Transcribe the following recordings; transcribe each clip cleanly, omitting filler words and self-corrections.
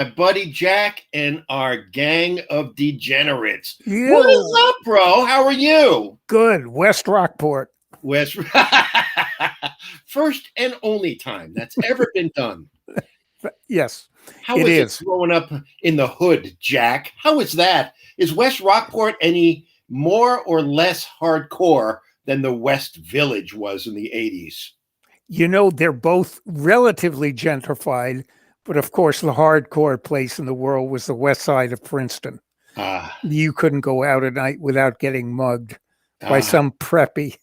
my buddy Jack and our gang of degenerates. What is You up, bro? How are you? good, West Rockport. West first and only time that's ever been done. Yes, How it was it is. growing up in the hood, Jack? How is that? Is West Rockport any more or less hardcore than the West Village was in the 80s? You know, they're both relatively gentrified, but of course, the hardcore place in the world was the west side of Princeton. Ah, You couldn't go out at night without getting mugged by ah. some preppy.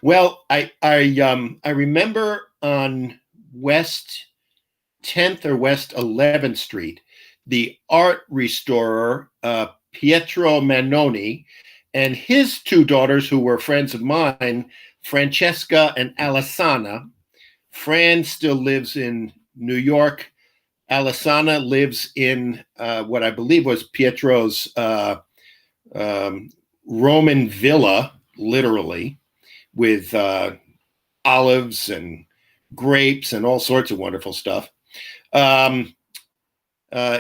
Well, I remember on West 10th or West 11th Street, the art restorer Pietro Manoni and his two daughters, who were friends of mine, Francesca and Alessana. Fran still lives in New York. Alessana lives in what I believe was Pietro's um, Roman villa, literally, with olives and grapes and all sorts of wonderful stuff. Um,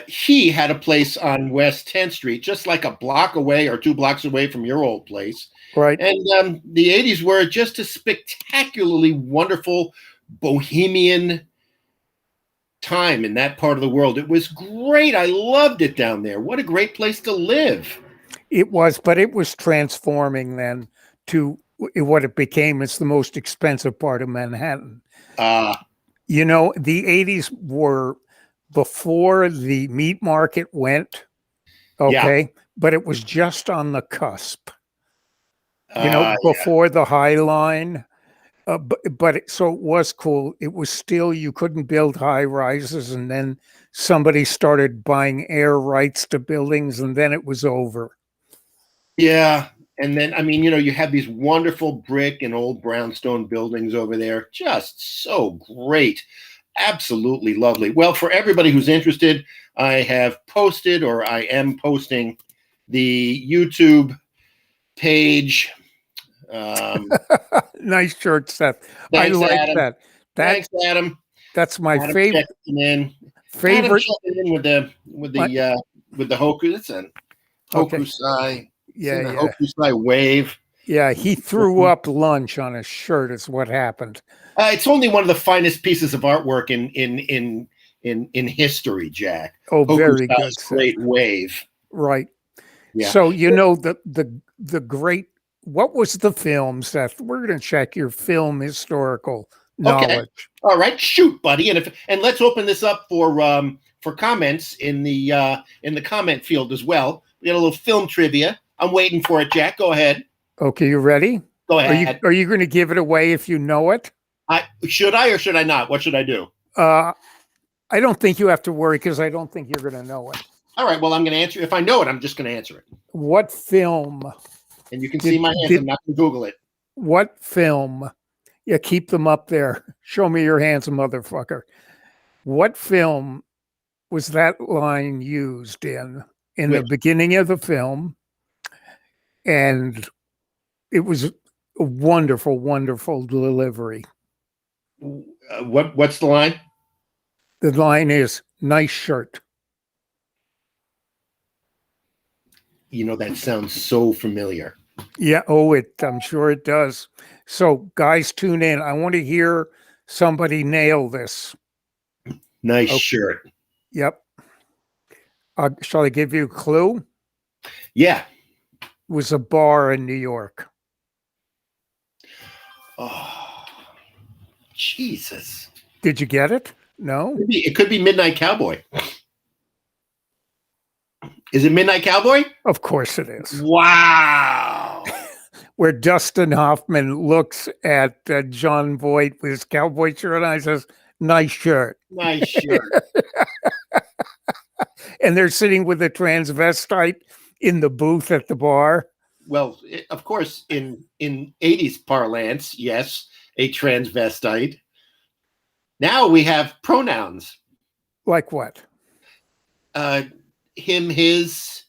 he had a place on West 10th Street, just like a block away or 2 blocks away from your old place. Right. And the 80s were just a spectacularly wonderful bohemian time in that part of the world. It was great. I loved it down there. What a great place to live. It was, but it was transforming then to what it became. It's the most expensive part of Manhattan. You know, the 80s were before the meat market went, Yeah. okay, but it was just on the cusp. You know, Yeah. before the High Line. So it was cool. It was still, you couldn't build high rises, and then somebody started buying air rights to buildings, and then it was over. Yeah. And then, I mean, you have these wonderful brick and old brownstone buildings over there. Just so great. Absolutely lovely. Well, for everybody who's interested, I have posted or I am posting the YouTube page. Nice shirt, Seth. I Thanks, like Adam. that. That Thanks, Adam. that's my Adam checking in. Adam favorite. checking in My, with the Hoku. It's a okay. Hokusai. Yeah, It's a yeah. Hokusai wave. Yeah, he threw up lunch on his shirt is what happened. It's only one of the finest pieces of artwork in history, Jack. Oh, very good, Hokusai's Seth. great wave. Right. Yeah. So you know the great, what was the film, Seth? We're going to check your film historical Okay. knowledge. All right. Shoot, buddy. And let's open this up for comments in the comment field as well. We got a little film trivia. I'm waiting for it, Jack. Go ahead. Okay, you ready? Go ahead. Are you going to give it away if you know it? Should I or should I not? What should I do? I don't think you have to worry because I don't think you're going to know it. All right. Well, I'm going to answer. If I know it, I'm just going to answer it. What film? And you can see my hands. I'm not going to Google it. What film? Yeah, keep them up there. Show me your hands, motherfucker. What film was that line used in the beginning of the film? And it was a wonderful, wonderful delivery. What's the line? The line is "nice shirt." That sounds so familiar. Yeah. I'm sure it does. So, guys, tune in. I want to hear somebody nail this. Nice shirt. Yep. Shall I give you a clue? Yeah. It was a bar in New York. Oh, Jesus. Did you get it? No? It could be Midnight Cowboy. Is it Midnight Cowboy? Of course it is. Wow. Where Dustin Hoffman looks at John Voight with his cowboy shirt on and says, "Nice shirt." Nice shirt. And they're sitting with a transvestite in the booth at the bar. Well, of course, in 80s parlance, yes, a transvestite. Now we have pronouns. Like what? Him, his,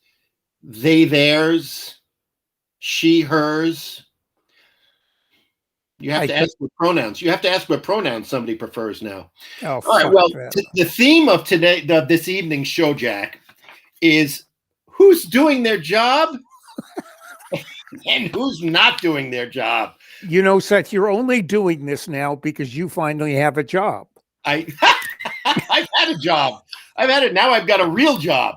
they, theirs, she, hers. You have to ask what pronouns. You have to ask what pronouns somebody prefers now. Oh, all right. Well, the theme of this evening's show, Jack, is who's doing their job and who's not doing their job. You know, Seth, you're only doing this now because you finally have a job. I've had a job. I've had it. Now I've got a real job.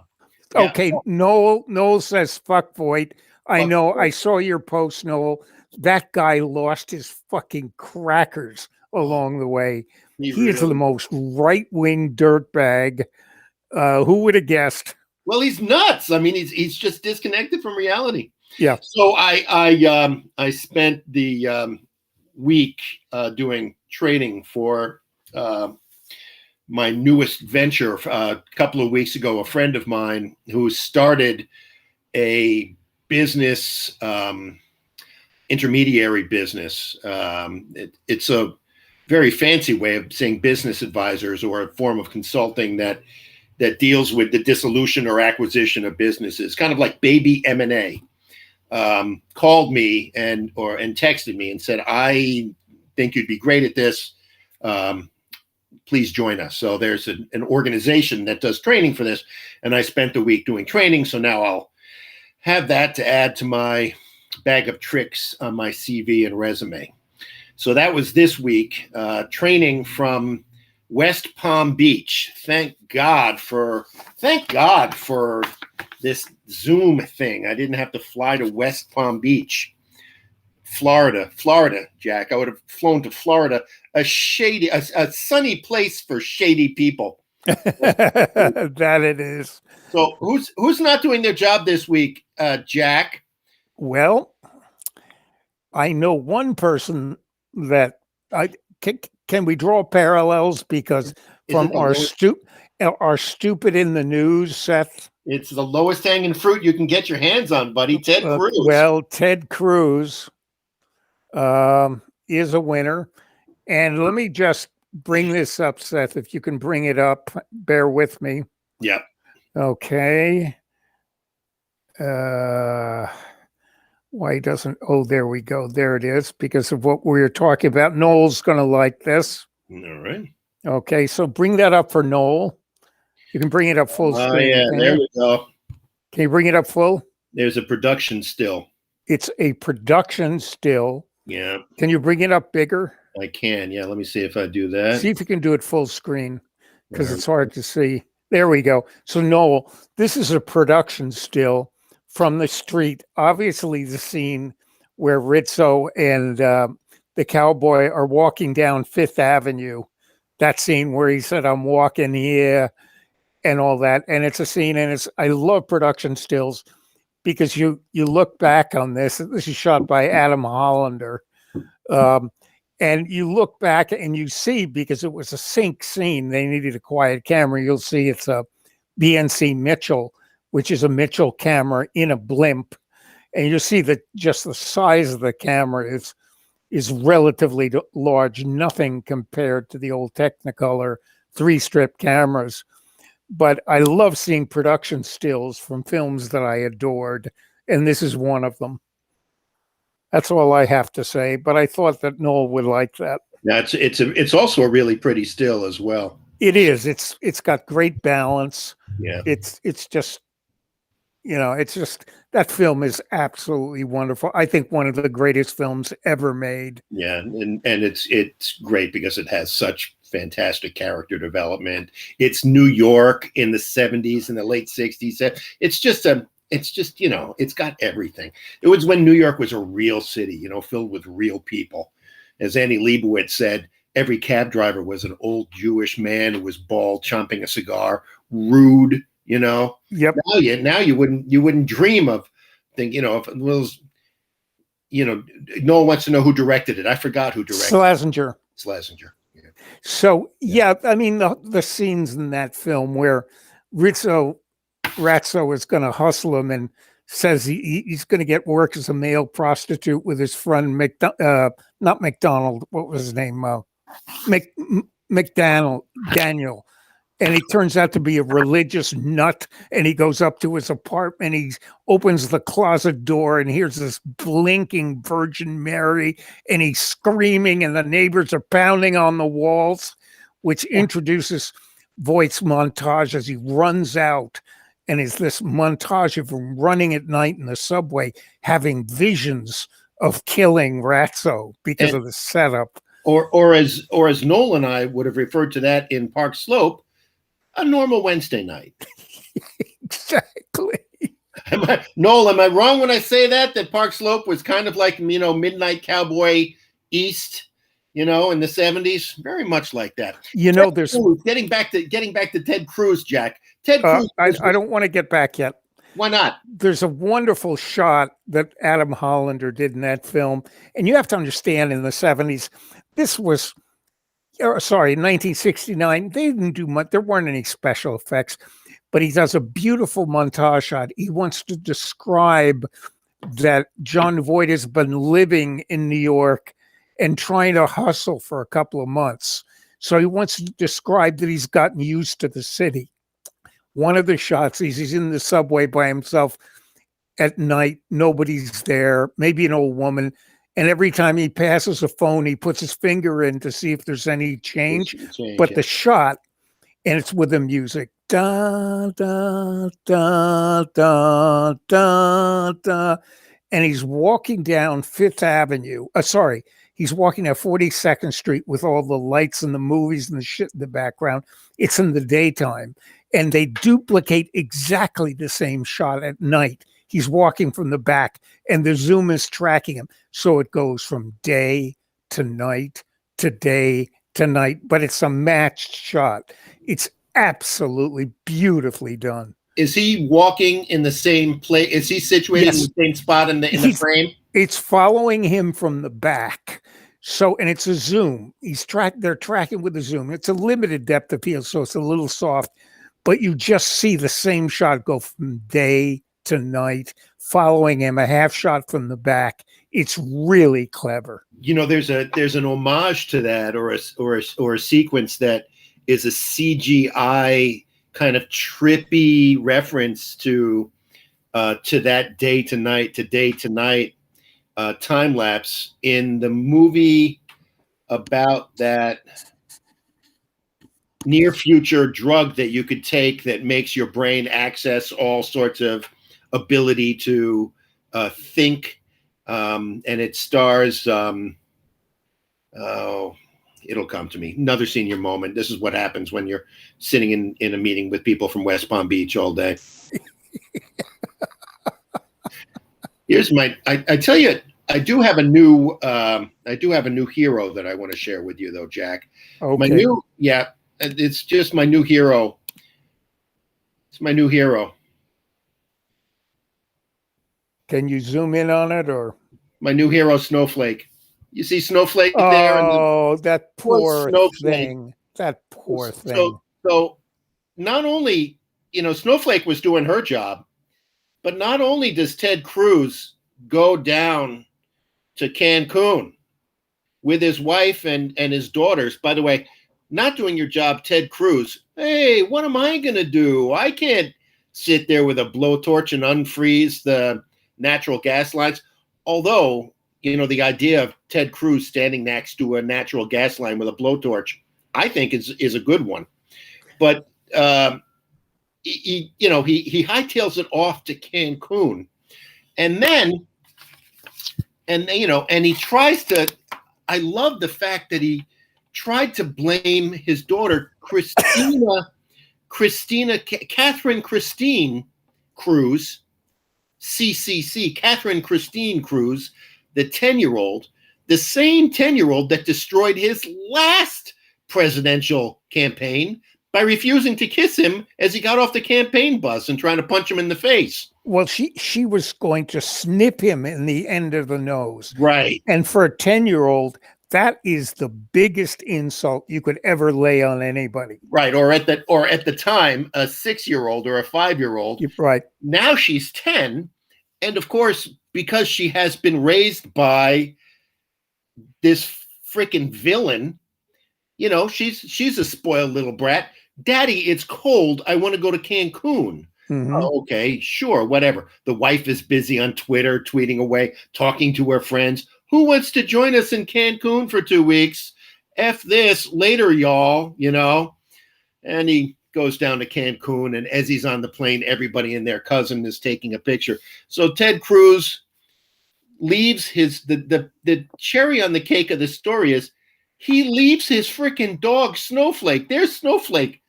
Yeah. Okay. Noel says, fuck Voight. I know. I saw your post, Noel. That guy lost his fucking crackers along the way. He is the most right-wing dirtbag. Who would have guessed? Well, he's nuts. I mean, he's just disconnected from reality. Yeah. So I spent the week doing training for my newest venture. A couple of weeks ago, a friend of mine who started a business, intermediary business. It's a very fancy way of saying business advisors, or a form of consulting that deals with the dissolution or acquisition of businesses, kind of like baby M&A. Called me and texted me and said, I think you'd be great at this. Please join us. So there's an organization that does training for this. And I spent the week doing training. So now I'll have that to add to my bag of tricks on my CV and resume. So that was this week, training from West Palm Beach. Thank God for this Zoom thing. I didn't have to fly to West Palm Beach, Florida, Jack. I would have flown to Florida, a sunny place for shady people. That it is. So who's not doing their job this week, Jack? Well, I know one person that can we draw parallels, because from our stupid in the news, Seth. It's the lowest hanging fruit you can get your hands on, buddy. Ted Cruz. Well, Ted Cruz is a winner. And let me just bring this up, Seth. If you can bring it up, bear with me. Yep. Okay. Why doesn't, there we go. There it is, because of what we were talking about. Noel's going to like this. All right. Okay, so bring that up for Noel. You can bring it up full screen. Oh, yeah, there we go. Can you bring it up full? There's a production still. It's a production still. Yeah. Can you bring it up bigger? I can, yeah. Let me see if I do that. See if you can do it full screen, because it's hard to see. There we go. So, Noel, this is a production still from the street. Obviously, the scene where Rizzo and the cowboy are walking down Fifth Avenue. That scene where he said, I'm walking here, and all that. And it's a scene, and I love production stills, because you look back on this. This is shot by Adam Hollander. And you look back and you see, because it was a sync scene, they needed a quiet camera. You'll see it's a BNC Mitchell, which is a Mitchell camera in a blimp. And you see that just the size of the camera is relatively large, nothing compared to the old Technicolor 3-strip cameras. But I love seeing production stills from films that I adored, and this is one of them. That's all I have to say, but I thought that Noel would like that. It's also a really pretty still as well. It is. It's got great balance. Yeah. It's just, it's just, that film is absolutely wonderful. I think one of the greatest films ever made. Yeah, and it's great because it has such fantastic character development. It's New York in the 70s and the late 60s. It's just it's got everything. It was when New York was a real city, filled with real people. As Annie Leibovitz said, every cab driver was an old Jewish man who was bald, chomping a cigar, rude, Yep. Now you wouldn't dream of if it was, Noel wants to know who directed it. I forgot who directed Schlesinger. Yeah. So, I mean, the scenes in that film where Ratso is going to hustle him and says he's going to get work as a male prostitute with his friend, not McDonald, what was his name? McDaniel, Daniel. and he turns out to be a religious nut, and he goes up to his apartment, he opens the closet door, and here's this blinking Virgin Mary, and he's screaming, and the neighbors are pounding on the walls, which introduces Voight's montage as he runs out, and is this montage of him running at night in the subway, having visions of killing Ratso because of the setup. Or as Noel and I would have referred to that in Park Slope, a normal Wednesday night. Exactly. Noel, am I wrong when I say that Park Slope was kind of like, Midnight Cowboy East, in the 70s? Very much like that. There's getting back to Ted Cruz, Jack. Ted Cruz. I don't want to get back yet. Why not? There's a wonderful shot that Adam Hollander did in that film. And you have to understand, in the 70s, this was, in 1969, they didn't do much. There weren't any special effects, but he does a beautiful montage shot. He wants to describe that Jon Voight has been living in New York and trying to hustle for a couple of months. So he wants to describe that he's gotten used to the city. One of the shots, he's in the subway by himself at night. Nobody's there, maybe an old woman. And every time he passes a phone, he puts his finger in to see if there's any change. But the shot, and it's with the music. Da, da, da, da, da, da. And he's walking down Fifth Avenue. He's walking down 42nd Street with all the lights and the movies and the shit in the background. It's in the daytime. And they duplicate exactly the same shot at night. He's walking from the back, and the zoom is tracking him. So it goes from day to night to day to night, but it's a matched shot. It's absolutely beautifully done. Is he walking in the same place? Is he situated in the same spot in the frame? It's following him from the back. So, and it's a zoom. They're tracking with a zoom. It's a limited depth of field, so it's a little soft, but you just see the same shot go from day to night, following him, a half shot from the back. It's really clever. There's an homage to that, or a sequence that is a CGI kind of trippy reference to that day to night time lapse in the movie about that near future drug that you could take that makes your brain access all sorts of ability to think, and it stars it'll come to me. Another senior moment. This is what happens when you're sitting in a meeting with people from West Palm Beach all day. Here's I tell you, I do have a new hero that I want to share with you though, Jack. Okay. It's just my new hero. It's my new hero. Can you zoom in on it, or? My new hero, Snowflake. You see Snowflake there? Oh, that poor thing. That poor thing. So not only, Snowflake was doing her job, but not only does Ted Cruz go down to Cancun with his wife and his daughters. By the way, not doing your job, Ted Cruz. Hey, what am I going to do? I can't sit there with a blowtorch and unfreeze the natural gas lines. Although, the idea of Ted Cruz standing next to a natural gas line with a blowtorch, I think is a good one. But he hightails it off to Cancun, and he tries to. I love the fact that he tried to blame his daughter Catherine Christine Cruz, CCC, Catherine Christine Cruz, the 10-year-old, the same 10-year-old that destroyed his last presidential campaign by refusing to kiss him as he got off the campaign bus and trying to punch him in the face. Well, she was going to snip him in the end of the nose. Right. And for a 10-year-old, that is the biggest insult you could ever lay on anybody. Right. Or at the time, a 6-year-old or a 5-year-old. Right. Now she's 10. And of course, because she has been raised by this freaking villain, she's a spoiled little brat. Daddy, it's cold. I want to go to Cancun. Mhm. Oh, okay, sure, whatever. The wife is busy on Twitter, tweeting away, talking to her friends. Who wants to join us in Cancun for 2 weeks? F this later, y'all, And he goes down to Cancun, and as he's on the plane, everybody and their cousin is taking a picture. So Ted Cruz leaves the cherry on the cake of the story is he leaves his freaking dog Snowflake. There's Snowflake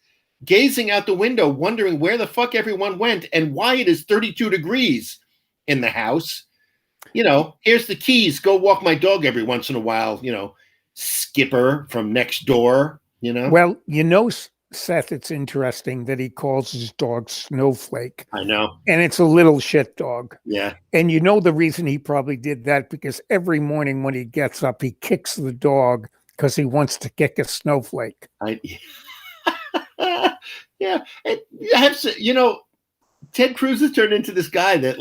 gazing out the window, wondering where the fuck everyone went and why it is 32 degrees in the house. Here's the keys. Go walk my dog every once in a while, Skipper from next door, Well, Seth, it's interesting that he calls his dog Snowflake. I know. And it's a little shit dog. Yeah. And the reason he probably did that, because every morning when he gets up, he kicks the dog because he wants to kick a snowflake. Yeah. Ted Cruz has turned into this guy that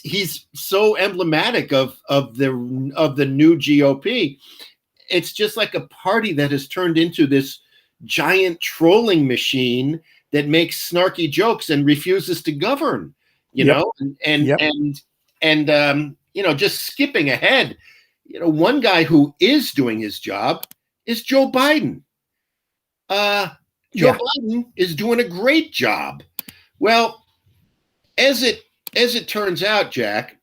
he's so emblematic of the new GOP. It's just like a party that has turned into this giant trolling machine that makes snarky jokes and refuses to govern, just skipping ahead. One guy who is doing his job is Joe Biden. Joe Biden is doing a great job. Well, as it turns out, Jack,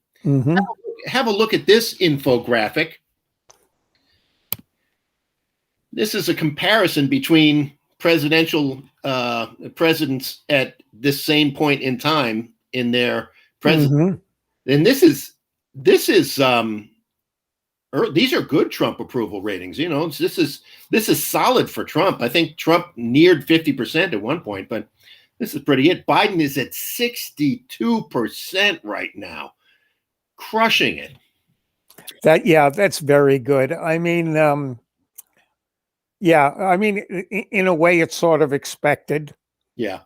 have a look at this infographic. This is a comparison between presidents at this same point in time in their presidency. And these are good Trump approval ratings. This is solid for Trump. I think Trump neared 50% at one point, but this is pretty it. Biden is at 62% right now, crushing it. That's very good. In a way, it's sort of expected. Yeah.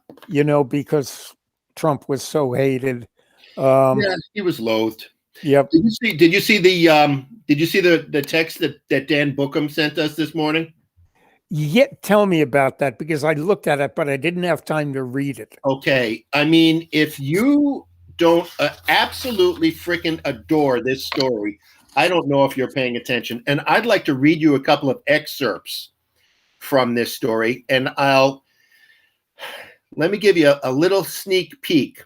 Because Trump was so hated. He was loathed. Yep. Did you see the text that Dan Bookham sent us this morning? Yeah, tell me about that, because I looked at it, but I didn't have time to read it. Okay. If you don't absolutely freaking adore this story, I don't know if you're paying attention. And I'd like to read you a couple of excerpts from this story, and let me give you a little sneak peek.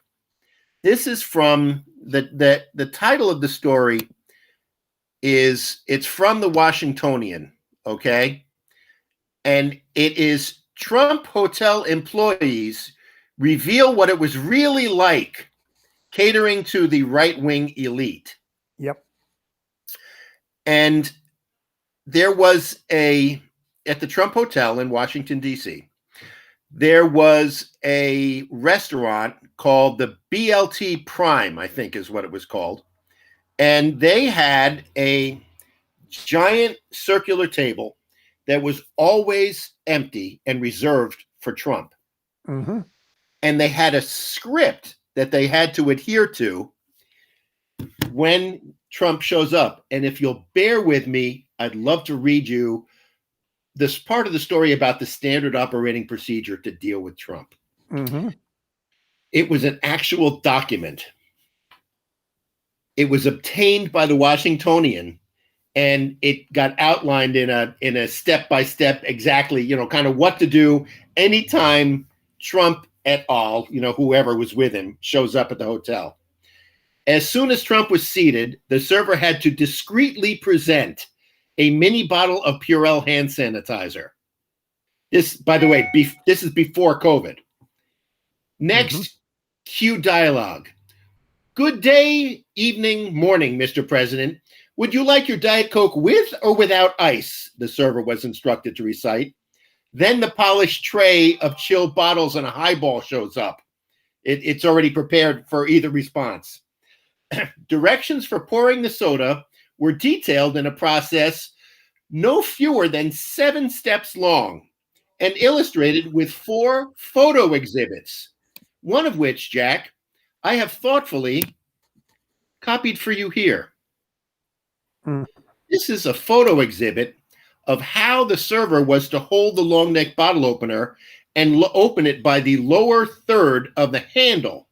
This is from the title of the story it's from the Washingtonian, okay? And it is Trump hotel employees reveal what it was really like catering to the right-wing elite. Yep. And there was at the Trump Hotel in Washington, D.C., there was a restaurant called the BLT Prime, I think is what it was called. And they had a giant circular table that was always empty and reserved for Trump. Mm-hmm. And they had a script that they had to adhere to when Trump shows up. And if you'll bear with me, I'd love to read you this part of the story about the standard operating procedure to deal with Trump. Mm-hmm. It was an actual document. It was obtained by the Washingtonian, and it got outlined in a step-by-step exactly, kind of what to do anytime Trump et al., whoever was with him, shows up at the hotel. As soon as Trump was seated, the server had to discreetly present a mini bottle of Purell hand sanitizer. This, by the way, this is before COVID. Next, cue dialogue. Good day, evening, morning, Mr. President. Would you like your Diet Coke with or without ice? The server was instructed to recite. Then the polished tray of chilled bottles and a highball shows up. It's already prepared for either response. Directions for pouring the soda were detailed in a process no fewer than 7 steps long and illustrated with 4 photo exhibits, one of which, Jack, I have thoughtfully copied for you here. This is a photo exhibit of how the server was to hold the long neck bottle opener and open it by the lower third of the handle.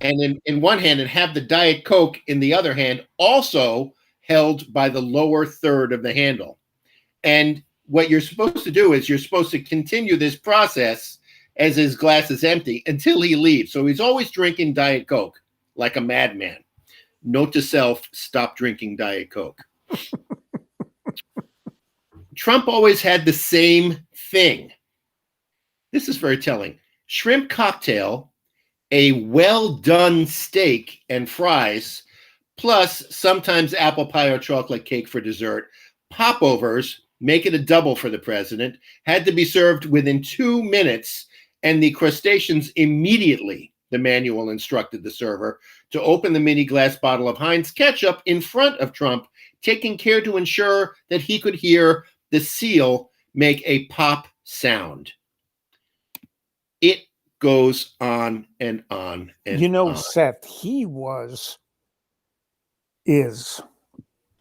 And in one hand, and have the Diet Coke in the other hand, also held by the lower third of the handle. And what you're supposed to do is you're supposed to continue this process as his glass is empty until he leaves. So he's always drinking Diet Coke like a madman. Note to self, stop drinking Diet Coke. Trump always had the same thing. This is very telling. Shrimp cocktail, a well-done steak and fries, plus sometimes apple pie or chocolate cake for dessert. Popovers, make it a double for the president, had to be served within 2 minutes, and the crustaceans immediately, the manual instructed the server, to open the mini glass bottle of Heinz ketchup in front of Trump, taking care to ensure that he could hear the seal make a pop sound. It goes on and on and on. Seth, is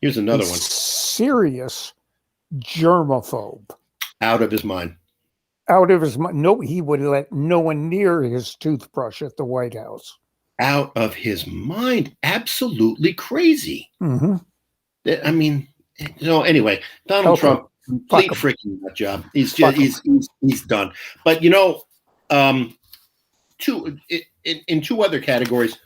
here's another one. Serious germaphobe. Out of his mind. Out of his mind. No, he would let no one near his toothbrush at the White House. Out of his mind. Absolutely crazy. Mm-hmm. I mean, anyway, Donald Trump, complete freaking nut job. He's done. But in two other categories,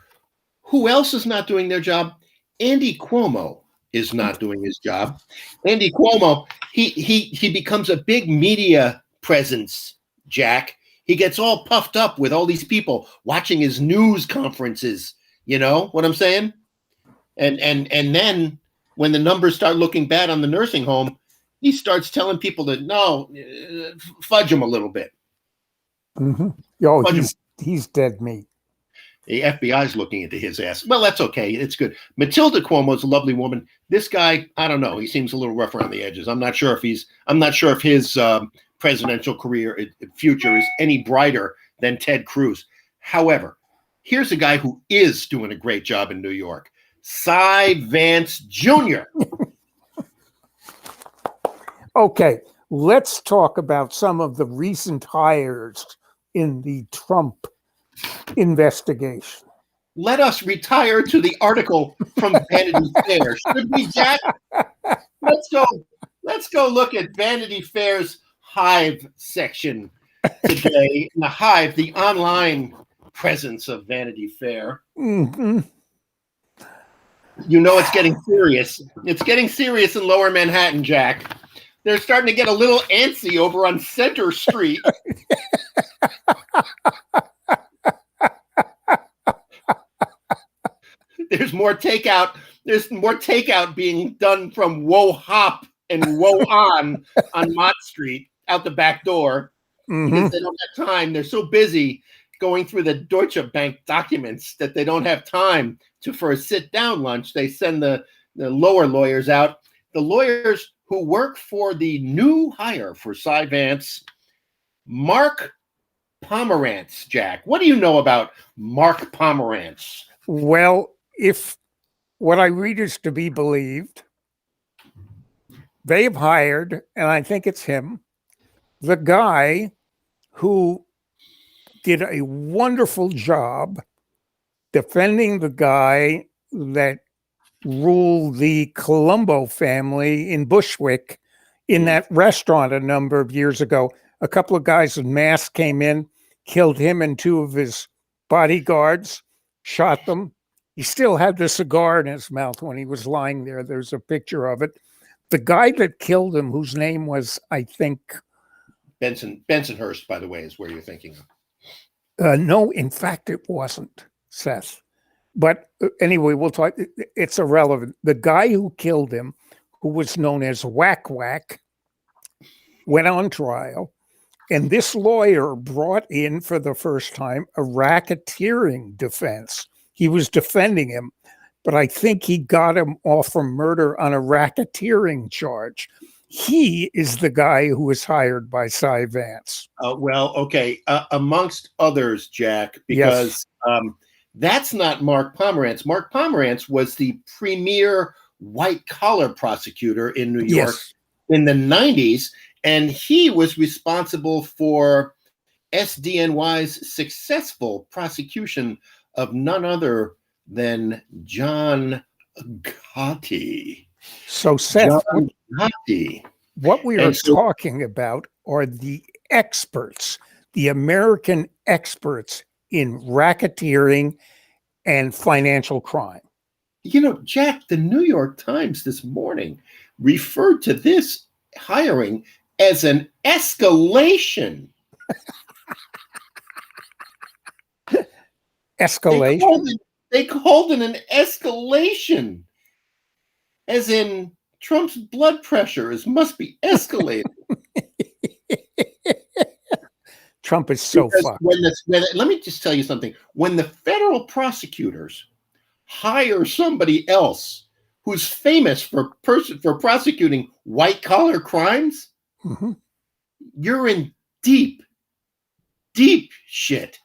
who else is not doing their job? Andy Cuomo is not doing his job. Andy Cuomo, he becomes a big media presence, Jack. He gets all puffed up with all these people watching his news conferences. You know what I'm saying? And then when the numbers start looking bad on the nursing home, he starts telling people to fudge them a little bit. Mm-hmm. He's dead meat. The FBI's looking into his ass. Well, that's okay. It's good. Matilda Cuomo is a lovely woman. This guy, I don't know. He seems a little rough around the edges. I'm not sure if his presidential career future is any brighter than Ted Cruz. However, here's a guy who is doing a great job in New York. Cy Vance Jr. Okay, let's talk about some of the recent hires in the Trump investigation. Let us retire to the article from Vanity Fair. Should we, Jack? Let's go look at Vanity Fair's Hive section today. In the Hive, the online presence of Vanity Fair. Mm-hmm. It's getting serious. It's getting serious in Lower Manhattan, Jack. They're starting to get a little antsy over on Center Street. There's more takeout. There's more takeout being done from Wo Hop and Wo on Mott Street out the back door, because they don't have time. They're so busy going through the Deutsche Bank documents that they don't have time for a sit-down lunch. They send the lower lawyers out. The lawyers who work for the new hire for Cy Vance, Mark Pomerantz, Jack. What do you know about Mark Pomerantz? Well, if what I read is to be believed, they've hired, and I think it's him, the guy who did a wonderful job defending the guy that ruled the Colombo family in Bushwick in that restaurant a number of years ago. A couple of guys in masks came in, killed him and two of his bodyguards, shot them. He still had the cigar in his mouth when he was lying there. There's a picture of it. The guy that killed him, whose name was, I think... Bensonhurst, by the way, is where you're thinking of. No, in fact, it wasn't, Seth. But anyway, we'll talk. It's irrelevant. The guy who killed him, who was known as Whack Whack, went on trial. And this lawyer brought in for the first time a racketeering defense. He was defending him, but I think he got him off for murder on a racketeering charge. He is the guy who was hired by Cy Vance. Well, okay. Amongst others, Jack, because that's not Mark Pomerantz. Mark Pomerantz was the premier white-collar prosecutor in New York in the 90s, and he was responsible for SDNY's successful prosecution of none other than John Gotti. So, Seth, John Gotti. what we are talking about are the experts, the American experts in racketeering and financial crime. You know, Jack, the New York Times this morning referred to this hiring as an escalation. Escalation? They called it an escalation, as in Trump's blood pressure must be escalated. Trump is so fucked. Let me just tell you something. When the federal prosecutors hire somebody else who's famous for prosecuting white-collar crimes, you're in deep shit.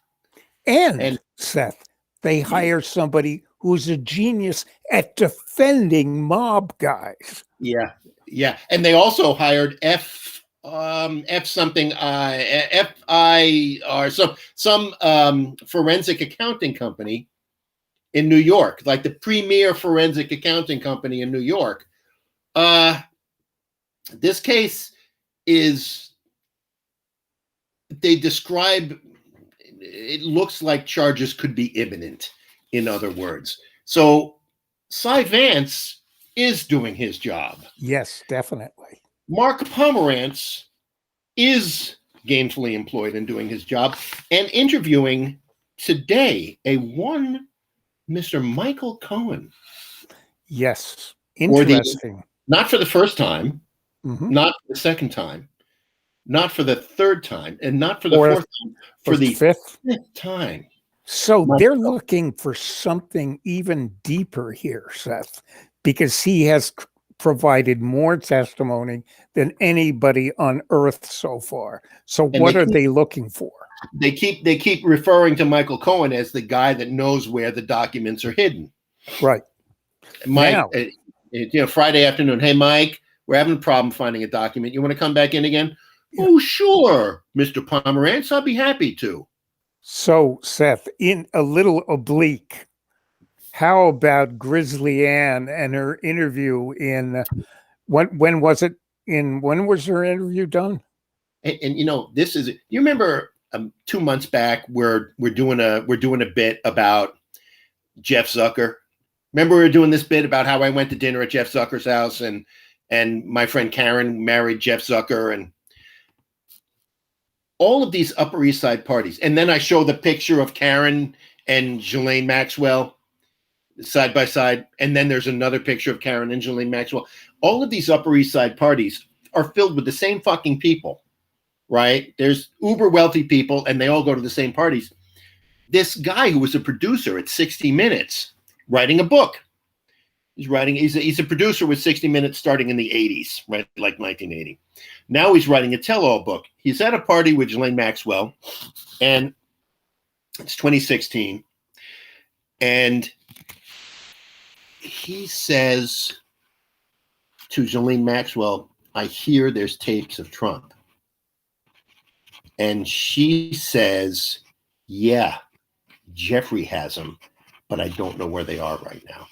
And Seth, they hire somebody who's a genius at defending mob guys. Yeah. And they also hired some forensic accounting company in New York, like the premier forensic accounting company in New York. This case they describe, it looks like charges could be imminent, in other words. So Cy Vance is doing his job. Yes, definitely. Mark Pomerantz is gainfully employed in doing his job and interviewing today Mr. Michael Cohen. Yes, interesting. Not for the first time, not for the second time, not for the third time, and not for the fourth time, for the fifth time. So they're looking for something even deeper here, Seth, because he has provided more testimony than anybody on Earth so far. So what are they looking for? They keep referring to Michael Cohen as the guy that knows where the documents are hidden. Right. Mike, Friday afternoon. Hey, Mike, we're having a problem finding a document. You want to come back in again? Yeah. Oh, sure, Mr. Pomerantz. I'll be happy to. So, Seth, in a little oblique, how about Grizzly Ann and her interview in when was it? When was her interview done? And this is, you remember 2 months back we're doing a bit about Jeff Zucker. Remember we were doing this bit about how I went to dinner at Jeff Zucker's house and my friend Karen married Jeff Zucker and all of these Upper East Side parties. And then I show the picture of Karen and Ghislaine Maxwell side by side. And then there's another picture of Karen and Ghislaine Maxwell. All of these Upper East Side parties are filled with the same fucking people, right? There's uber wealthy people and they all go to the same parties. This guy who was a producer at 60 Minutes writing a book. He's a producer with 60 Minutes starting in the 80s, right? Like 1980. Now he's writing a tell-all book. He's at a party with Ghislaine Maxwell, and it's 2016. And he says to Ghislaine Maxwell, I hear there's tapes of Trump. And she says, yeah, Jeffrey has them, but I don't know where they are right now.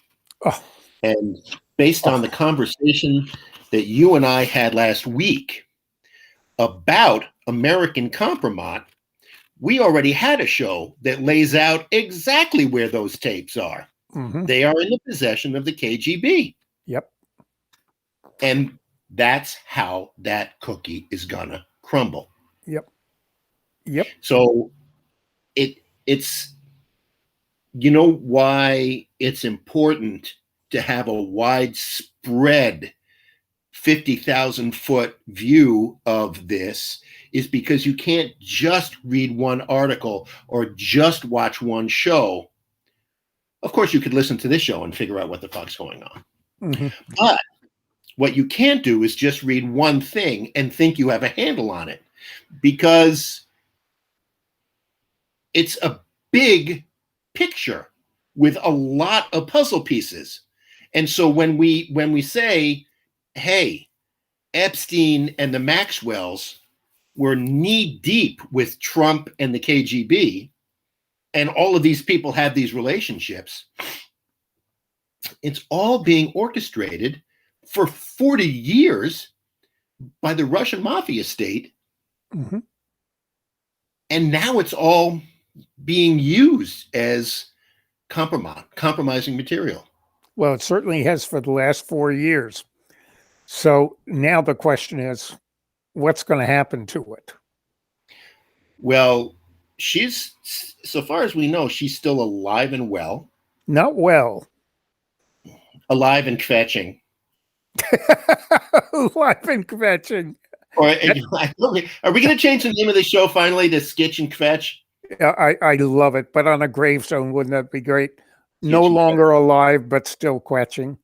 Oh. And based on the conversation that you and I had last week about American Compromat, we already had a show that lays out exactly where those tapes are. Mm-hmm. They are in the possession of the KGB. Yep. And that's how that cookie is gonna crumble. Yep. So it's why it's important to have a widespread 50,000 foot view of this is because you can't just read one article or just watch one show. Of course, you could listen to this show and figure out what the fuck's going on. Mm-hmm. But what you can't do is just read one thing and think you have a handle on it, because it's a big picture with a lot of puzzle pieces. And so when we say, hey, Epstein and the Maxwells were knee deep with Trump and the KGB, and all of these people have these relationships. It's all being orchestrated for 40 years by the Russian mafia state. Mm-hmm. And now it's all being used as compromising material. Well, it certainly has for the last 4 years. So now the question is, what's going to happen to it? Well, she's, so far as we know, she's still alive and well. Not well. Alive and kvetching. Alive and kvetching. Or, are we going to change the name of the show finally to Skitch and Kvetch? I love it, but on a gravestone, wouldn't that be great? No longer alive, but still kvetching.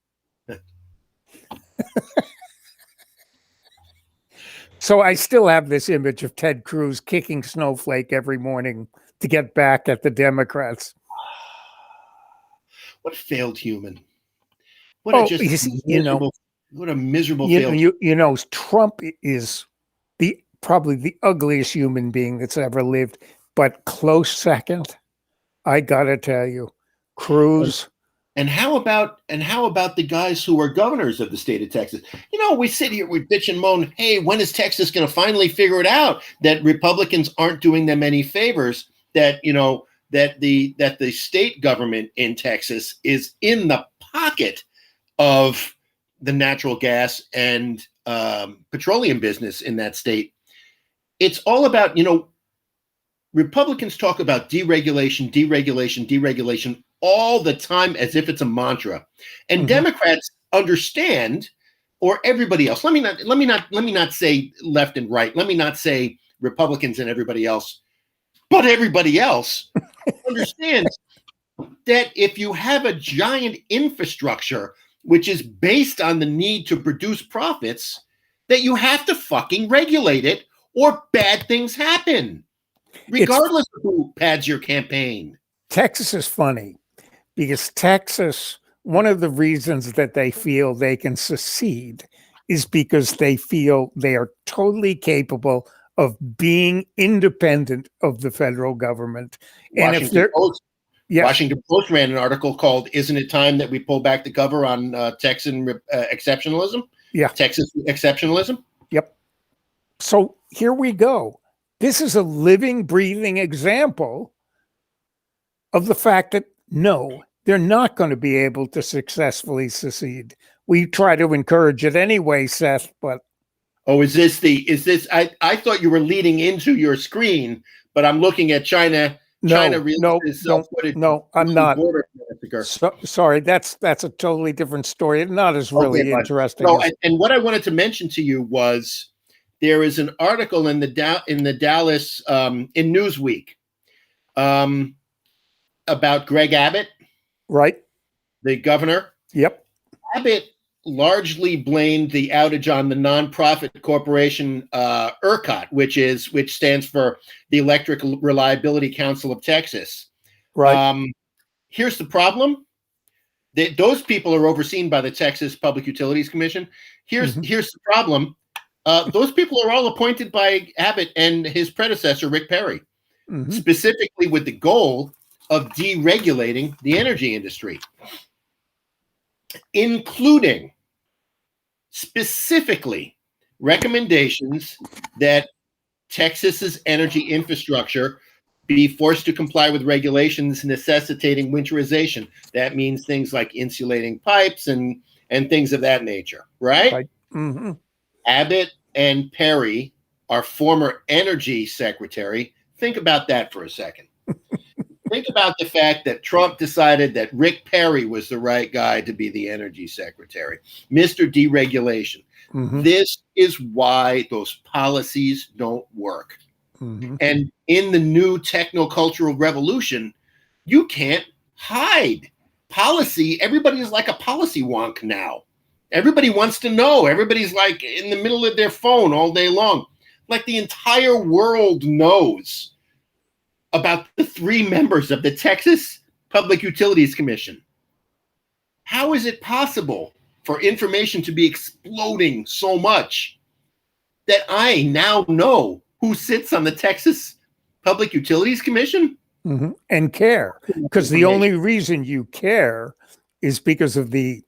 So I still have this image of Ted Cruz kicking Snowflake every morning to get back at the Democrats. What a failed human. What a miserable failed. Trump is probably the ugliest human being that's ever lived, but close second, I gotta tell you, Cruz. And how about the guys who are governors of the state of Texas? We sit here, we bitch and moan, hey, when is Texas going to finally figure it out that Republicans aren't doing them any favors, that the state government in Texas is in the pocket of the natural gas and petroleum business in that state. It's all about, Republicans talk about deregulation all the time as if it's a mantra, and Democrats understand, or everybody else. Let me not say left and right. Let me not say Republicans and everybody else, but everybody else understands that if you have a giant infrastructure which is based on the need to produce profits, that you have to fucking regulate it, or bad things happen, regardless of who pads your campaign. Texas is funny because Texas, one of the reasons that they feel they can secede is because they feel they are totally capable of being independent of the federal government. And Washington Post ran an article called "Isn't it time that we pull back the cover on Texan exceptionalism?" Yeah, Texas exceptionalism. Yep. So here we go. This is a living, breathing example of the fact that no, they're not going to be able to successfully secede. We try to encourage it anyway, Seth, but is this I thought you were leading into your screen, but I'm looking at China. No, I'm not. Sorry, that's a totally different story. Not as really interesting. No, and what I wanted to mention to you was there is an article in the Dallas in Newsweek about Greg Abbott, right? The governor. Yep. Abbott largely blamed the outage on the nonprofit corporation ERCOT, which stands for the Electric Reliability Council of Texas. Right. Here's the problem: those people are overseen by the Texas Public Utilities Commission. Here's the problem: those people are all appointed by Abbott and his predecessor Rick Perry, specifically with the goal of deregulating the energy industry, including specifically recommendations that Texas's energy infrastructure be forced to comply with regulations necessitating winterization. That means things like insulating pipes and things of that nature, right? Mm-hmm. Abbott and Perry, our former energy secretary, think about that for a second. Think about the fact that Trump decided that Rick Perry was the right guy to be the energy secretary, Mr. Deregulation. This is why those policies don't work. And in the new technocultural revolution, you can't hide policy. Everybody is like a policy wonk now. Everybody wants to know. Everybody's like in the middle of their phone all day long. Like the entire world knows about the 3 members of the Texas Public Utilities Commission. How is it possible for information to be exploding so much that I now know who sits on the Texas Public Utilities Commission? And care, because the only reason you care is because of the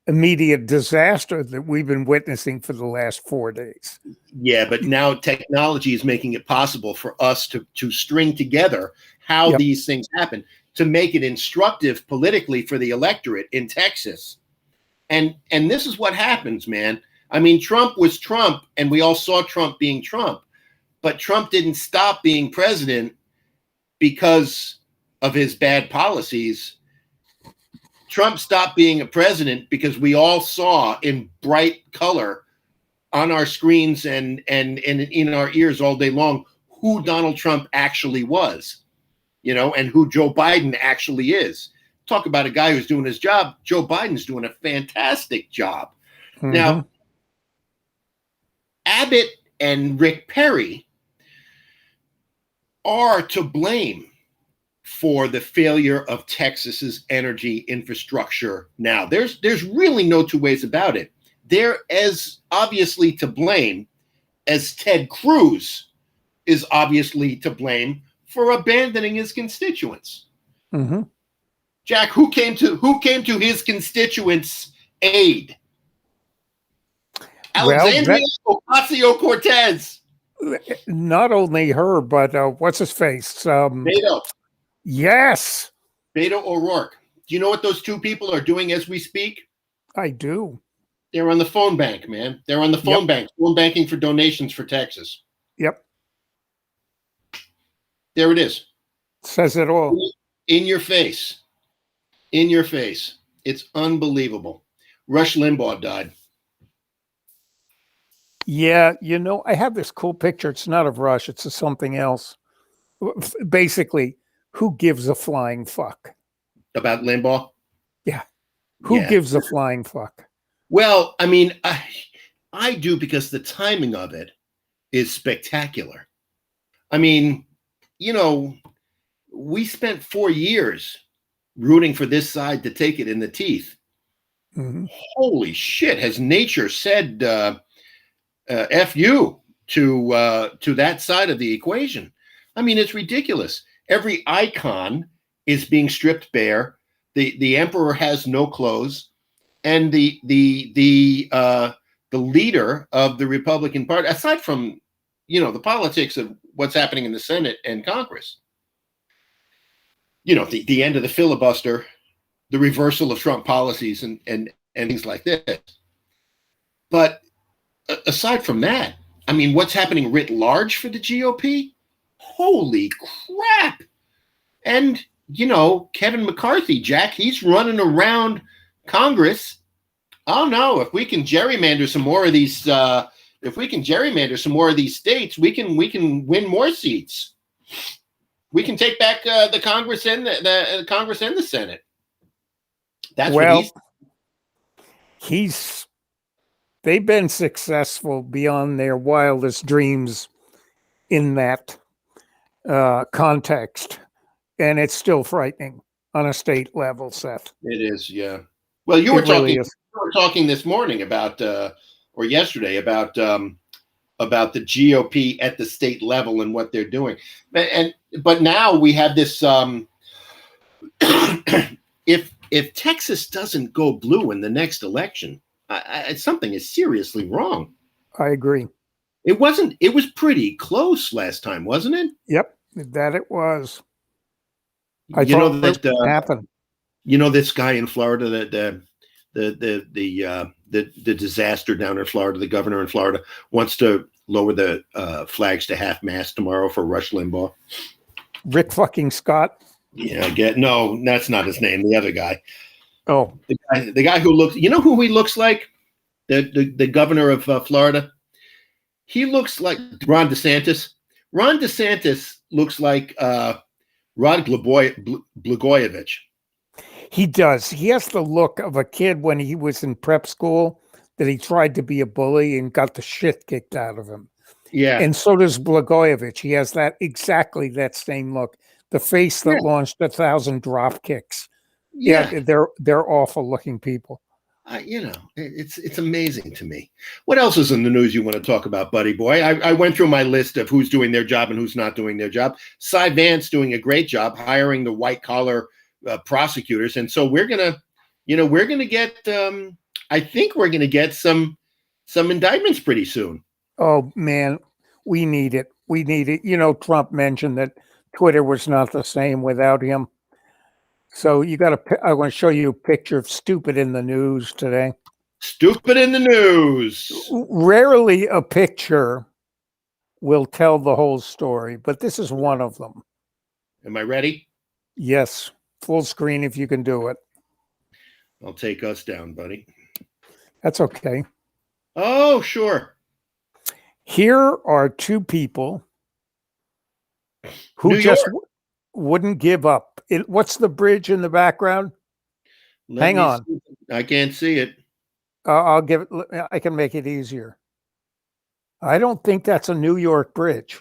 immediate disaster that we've been witnessing for the last 4 days. Yeah, but now technology is making it possible for us to string together how these things happen, to make it instructive politically for the electorate in Texas. And this is what happens, man. I mean, Trump was Trump, and we all saw Trump being Trump, but Trump didn't stop being president because of his bad policies. Trump stopped being a president because we all saw in bright color on our screens and in our ears all day long who Donald Trump actually was, and who Joe Biden actually is. Talk about a guy who's doing his job. Joe Biden's doing a fantastic job. Now, Abbott and Rick Perry are to blame for the failure of Texas's energy infrastructure now. There's really no two ways about it. They're as obviously to blame as Ted Cruz is obviously to blame for abandoning his constituents. Jack, who came to his constituents' aid? Alexandria Ocasio-Cortez. Not only her, but what's his face? Beto. Yes. Beto O'Rourke. Do you know what those two people are doing as we speak? I do. They're on the phone bank, man. They're on the phone bank. Phone banking for donations for Texas. Yep. There it is. Says it all. In your face. In your face. It's unbelievable. Rush Limbaugh died. Yeah, I have this cool picture. It's not of Rush. It's of something else. Basically, who gives a flying fuck? About Limbaugh? Yeah. Who gives a flying fuck? Well, I mean, I do, because the timing of it is spectacular. I mean, we spent 4 years rooting for this side to take it in the teeth. Holy shit. Has nature said F you to that side of the equation? I mean, it's ridiculous. Every icon is being stripped bare. The emperor has no clothes, and the leader of the Republican Party, aside from the politics of what's happening in the Senate and Congress, the end of the filibuster, the reversal of Trump policies, and things like this. But aside from that, I mean, what's happening writ large for the GOP? Holy crap. And, Kevin McCarthy, Jack, he's running around Congress. Oh no, if we can gerrymander some more of these, states, we can win more seats. We can take back the Congress and the Congress and the Senate. That's what they've been successful beyond their wildest dreams in that context, and it's still frightening on a state level, Seth. It is, yeah. Well, you were talking this morning about, or yesterday, about the GOP at the state level and what they're doing, but now we have this. If Texas doesn't go blue in the next election, something is seriously wrong. I agree. It was pretty close last time, wasn't it? Yep, that it was. I thought that happened. This guy in Florida, the disaster down in Florida, the governor in Florida wants to lower the flags to half mast tomorrow for Rush Limbaugh. Rick fucking Scott. Yeah, no, that's not his name. The other guy. Oh, the guy who looks. You know who he looks like? The governor of Florida. He looks like Ron DeSantis. Ron DeSantis looks like Rod Blagojevich. He does. He has the look of a kid when he was in prep school that he tried to be a bully and got the shit kicked out of him. Yeah. And so does Blagojevich. He has exactly that same look. The face that launched 1,000 drop kicks. Yeah, they're awful looking people. it's amazing to me. What else is in the news you want to talk about, buddy boy? I went through my list of who's doing their job and who's not doing their job. Cy Vance doing a great job hiring the white collar prosecutors, and so we're gonna get. I think we're gonna get some indictments pretty soon. Oh man, we need it. We need it. Trump mentioned that Twitter was not the same without him. So I want to show you a picture of stupid in the news today. Stupid in the news. Rarely a picture will tell the whole story, but this is one of them. Am I ready? Yes. Full screen if you can do it. I'll take us down, buddy. That's okay. Oh, sure. Here are two people who just wouldn't give up. What's the bridge in the background? Hang on. I can't see it. I'll give it. I can make it easier. I don't think that's a New York bridge.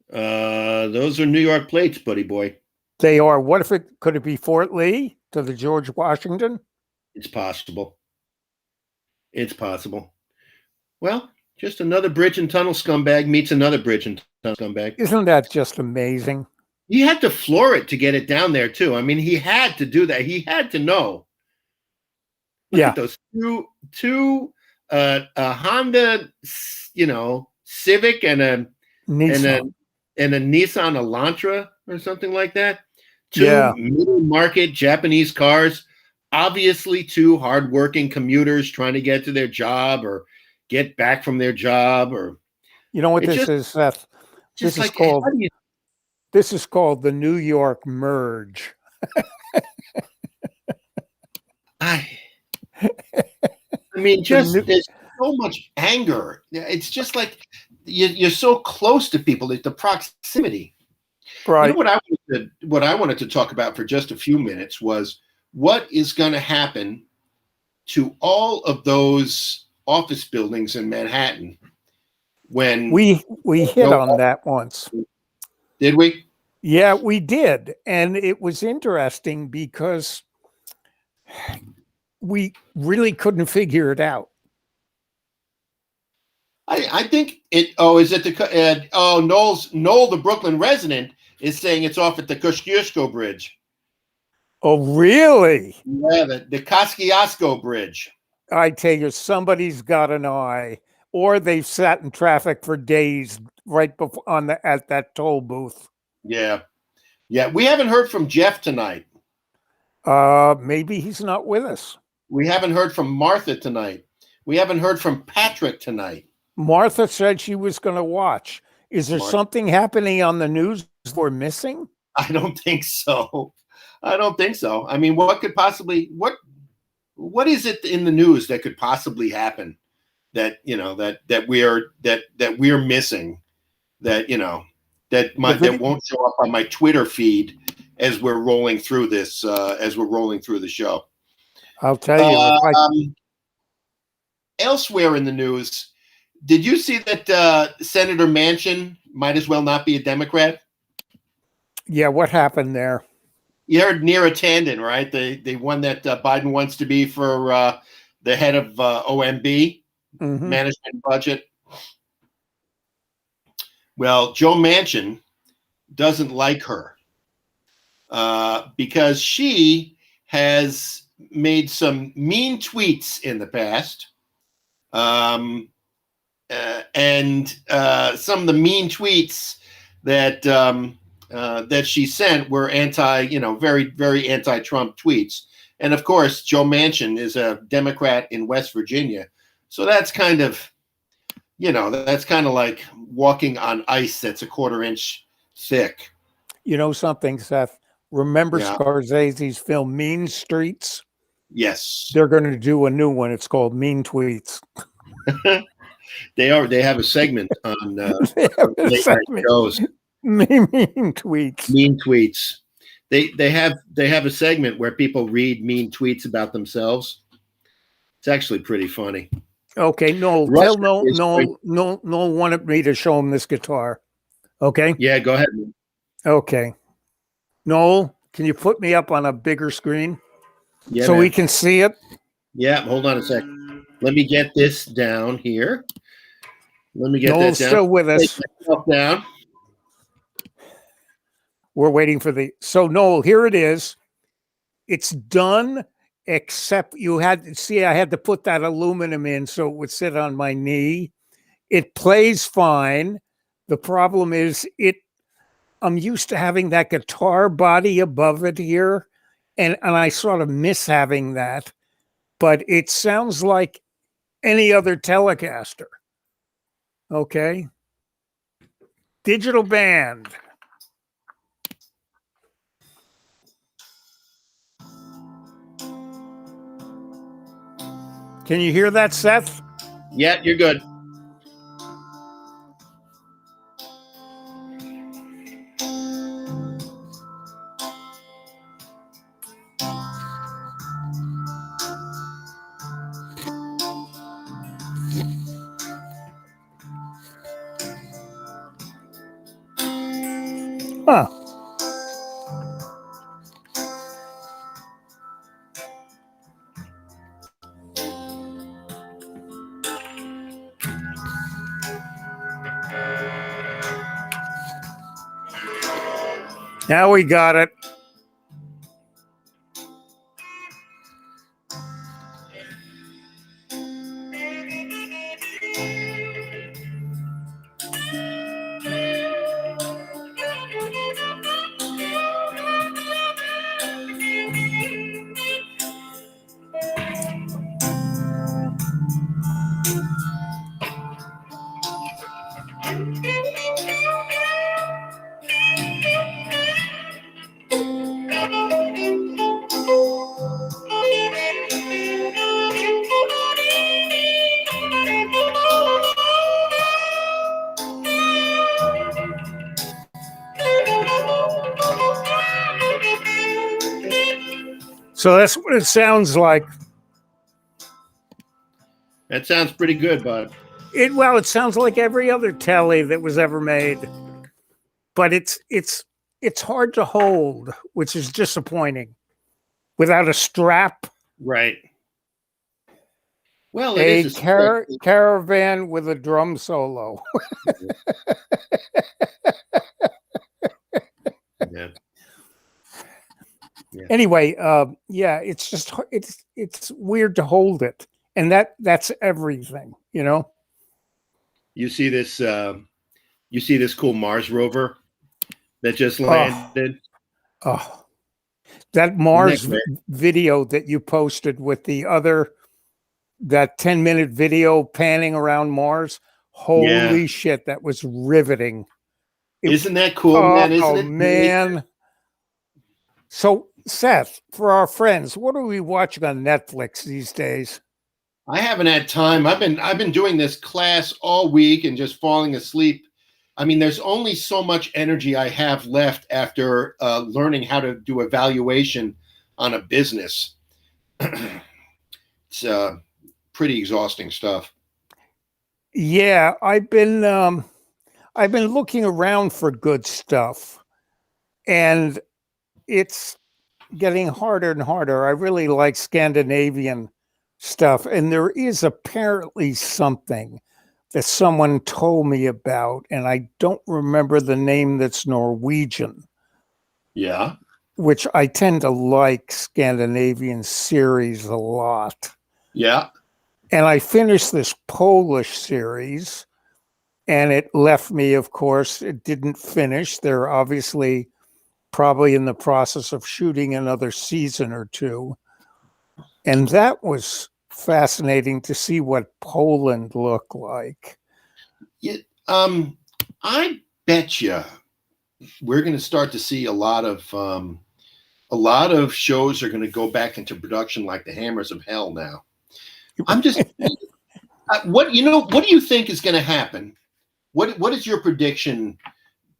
Those are New York plates, buddy boy. They are. What if could it be Fort Lee to the George Washington? It's possible. It's possible. Well, just another bridge and tunnel scumbag meets another bridge and tunnel scumbag. Isn't that just amazing? He had to floor it to get it down there too. I mean, he had to do that. He had to know. Look at those two a Honda, Civic and a Nissan. and a Nissan Elantra or something like that. Two middle market Japanese cars, obviously two hardworking commuters trying to get to their job or get back from their job, or you know what this is, Seth? This is called the New York merge. I mean, there's so much anger. It's just like you're so close to people, the proximity. Right. You know what I wanted to talk about for just a few minutes was what is going to happen to all of those office buildings in Manhattan when we hit on that once. Did we? Yeah, we did. And it was interesting because we really couldn't figure it out. I think it. Oh, is it the? Noel, the Brooklyn resident, is saying it's off at the Kosciuszko Bridge. Oh, really? Yeah, the Kosciuszko Bridge. I tell you, somebody's got an eye, or they've sat in traffic for days right before at that toll booth. Yeah. We haven't heard from Jeff tonight. Maybe he's not with us. We haven't heard from Martha tonight. We haven't heard from Patrick tonight. Martha said she was going to watch. Is there something happening on the news we're missing? I don't think so. I mean, what could possibly what is it in the news that could possibly happen that that we're missing that won't show up on my Twitter feed as we're rolling through this the show. I'll tell you. Elsewhere in the news, did you see that Senator Manchin might as well not be a Democrat? Yeah, what happened there? You heard Neera Tanden, right? The one that Biden wants to be for the head of OMB, management budget. Well, Joe Manchin doesn't like her because she has made some mean tweets in the past. And some of the mean tweets that that she sent were very, very anti-Trump tweets. And of course, Joe Manchin is a Democrat in West Virginia. So that's kind of like walking on ice that's a quarter-inch thick. You know something, Seth? Remember Scorsese's film Mean Streets? Yes. They're going to do a new one. It's called Mean Tweets. They have a segment on shows. Mean tweets. Mean tweets. They have a segment where people read mean tweets about themselves. It's actually pretty funny. Okay, Noel wanted me to show him this guitar. Okay? Yeah, go ahead. Okay. Noel, can you put me up on a bigger screen? Yeah, so man. we can see it. Yeah, hold on a sec. Let me get this down here. Let me get Noel's that down. still with Take us. myself down. We're waiting for so Noel, here it is. It's done, except you had to see, I had to put that aluminum in so it would sit on my knee. It plays fine. The problem is I'm used to having that guitar body above it here, and I sort of miss having that, but it sounds like any other Telecaster. Okay. Digital band. Can you hear that, Seth? Yeah, you're good. Huh. Now we got it. So that's what it sounds like. That sounds pretty good, bud. It sounds like every other telly that was ever made, but it's hard to hold, which is disappointing. Without a strap, Right. Well, it a is a caravan with a drum solo. Yeah. Yeah. Anyway, yeah, it's just it's weird to hold it, and that's everything, you know. You see this cool Mars rover that just landed? Oh, that Mars video that you posted with that 10-minute video panning around Mars. Holy shit, that was riveting. Isn't that cool, man? Isn't it? Man. So, Seth, for our friends, what are we watching on Netflix these days? I haven't had time. I've been doing this class all week and just falling asleep. I mean, there's only so much energy I have left after learning how to do evaluation on a business. It's pretty exhausting stuff. Yeah, I've been looking around for good stuff, and it's getting harder and harder. I really like Scandinavian stuff, and there is apparently something that someone told me about, and I don't remember the name. That's Norwegian. Yeah. Which I tend to like Scandinavian series a lot. Yeah. And I finished this Polish series, and it left me, of course, it didn't finish. They're obviously probably in the process of shooting another season or two. And that was fascinating to see what Poland looked like. Yeah, I bet you we're going to start to see a lot of shows are going to go back into production like the Hammers of Hell now. I'm just what do you think is going to happen? What is your prediction,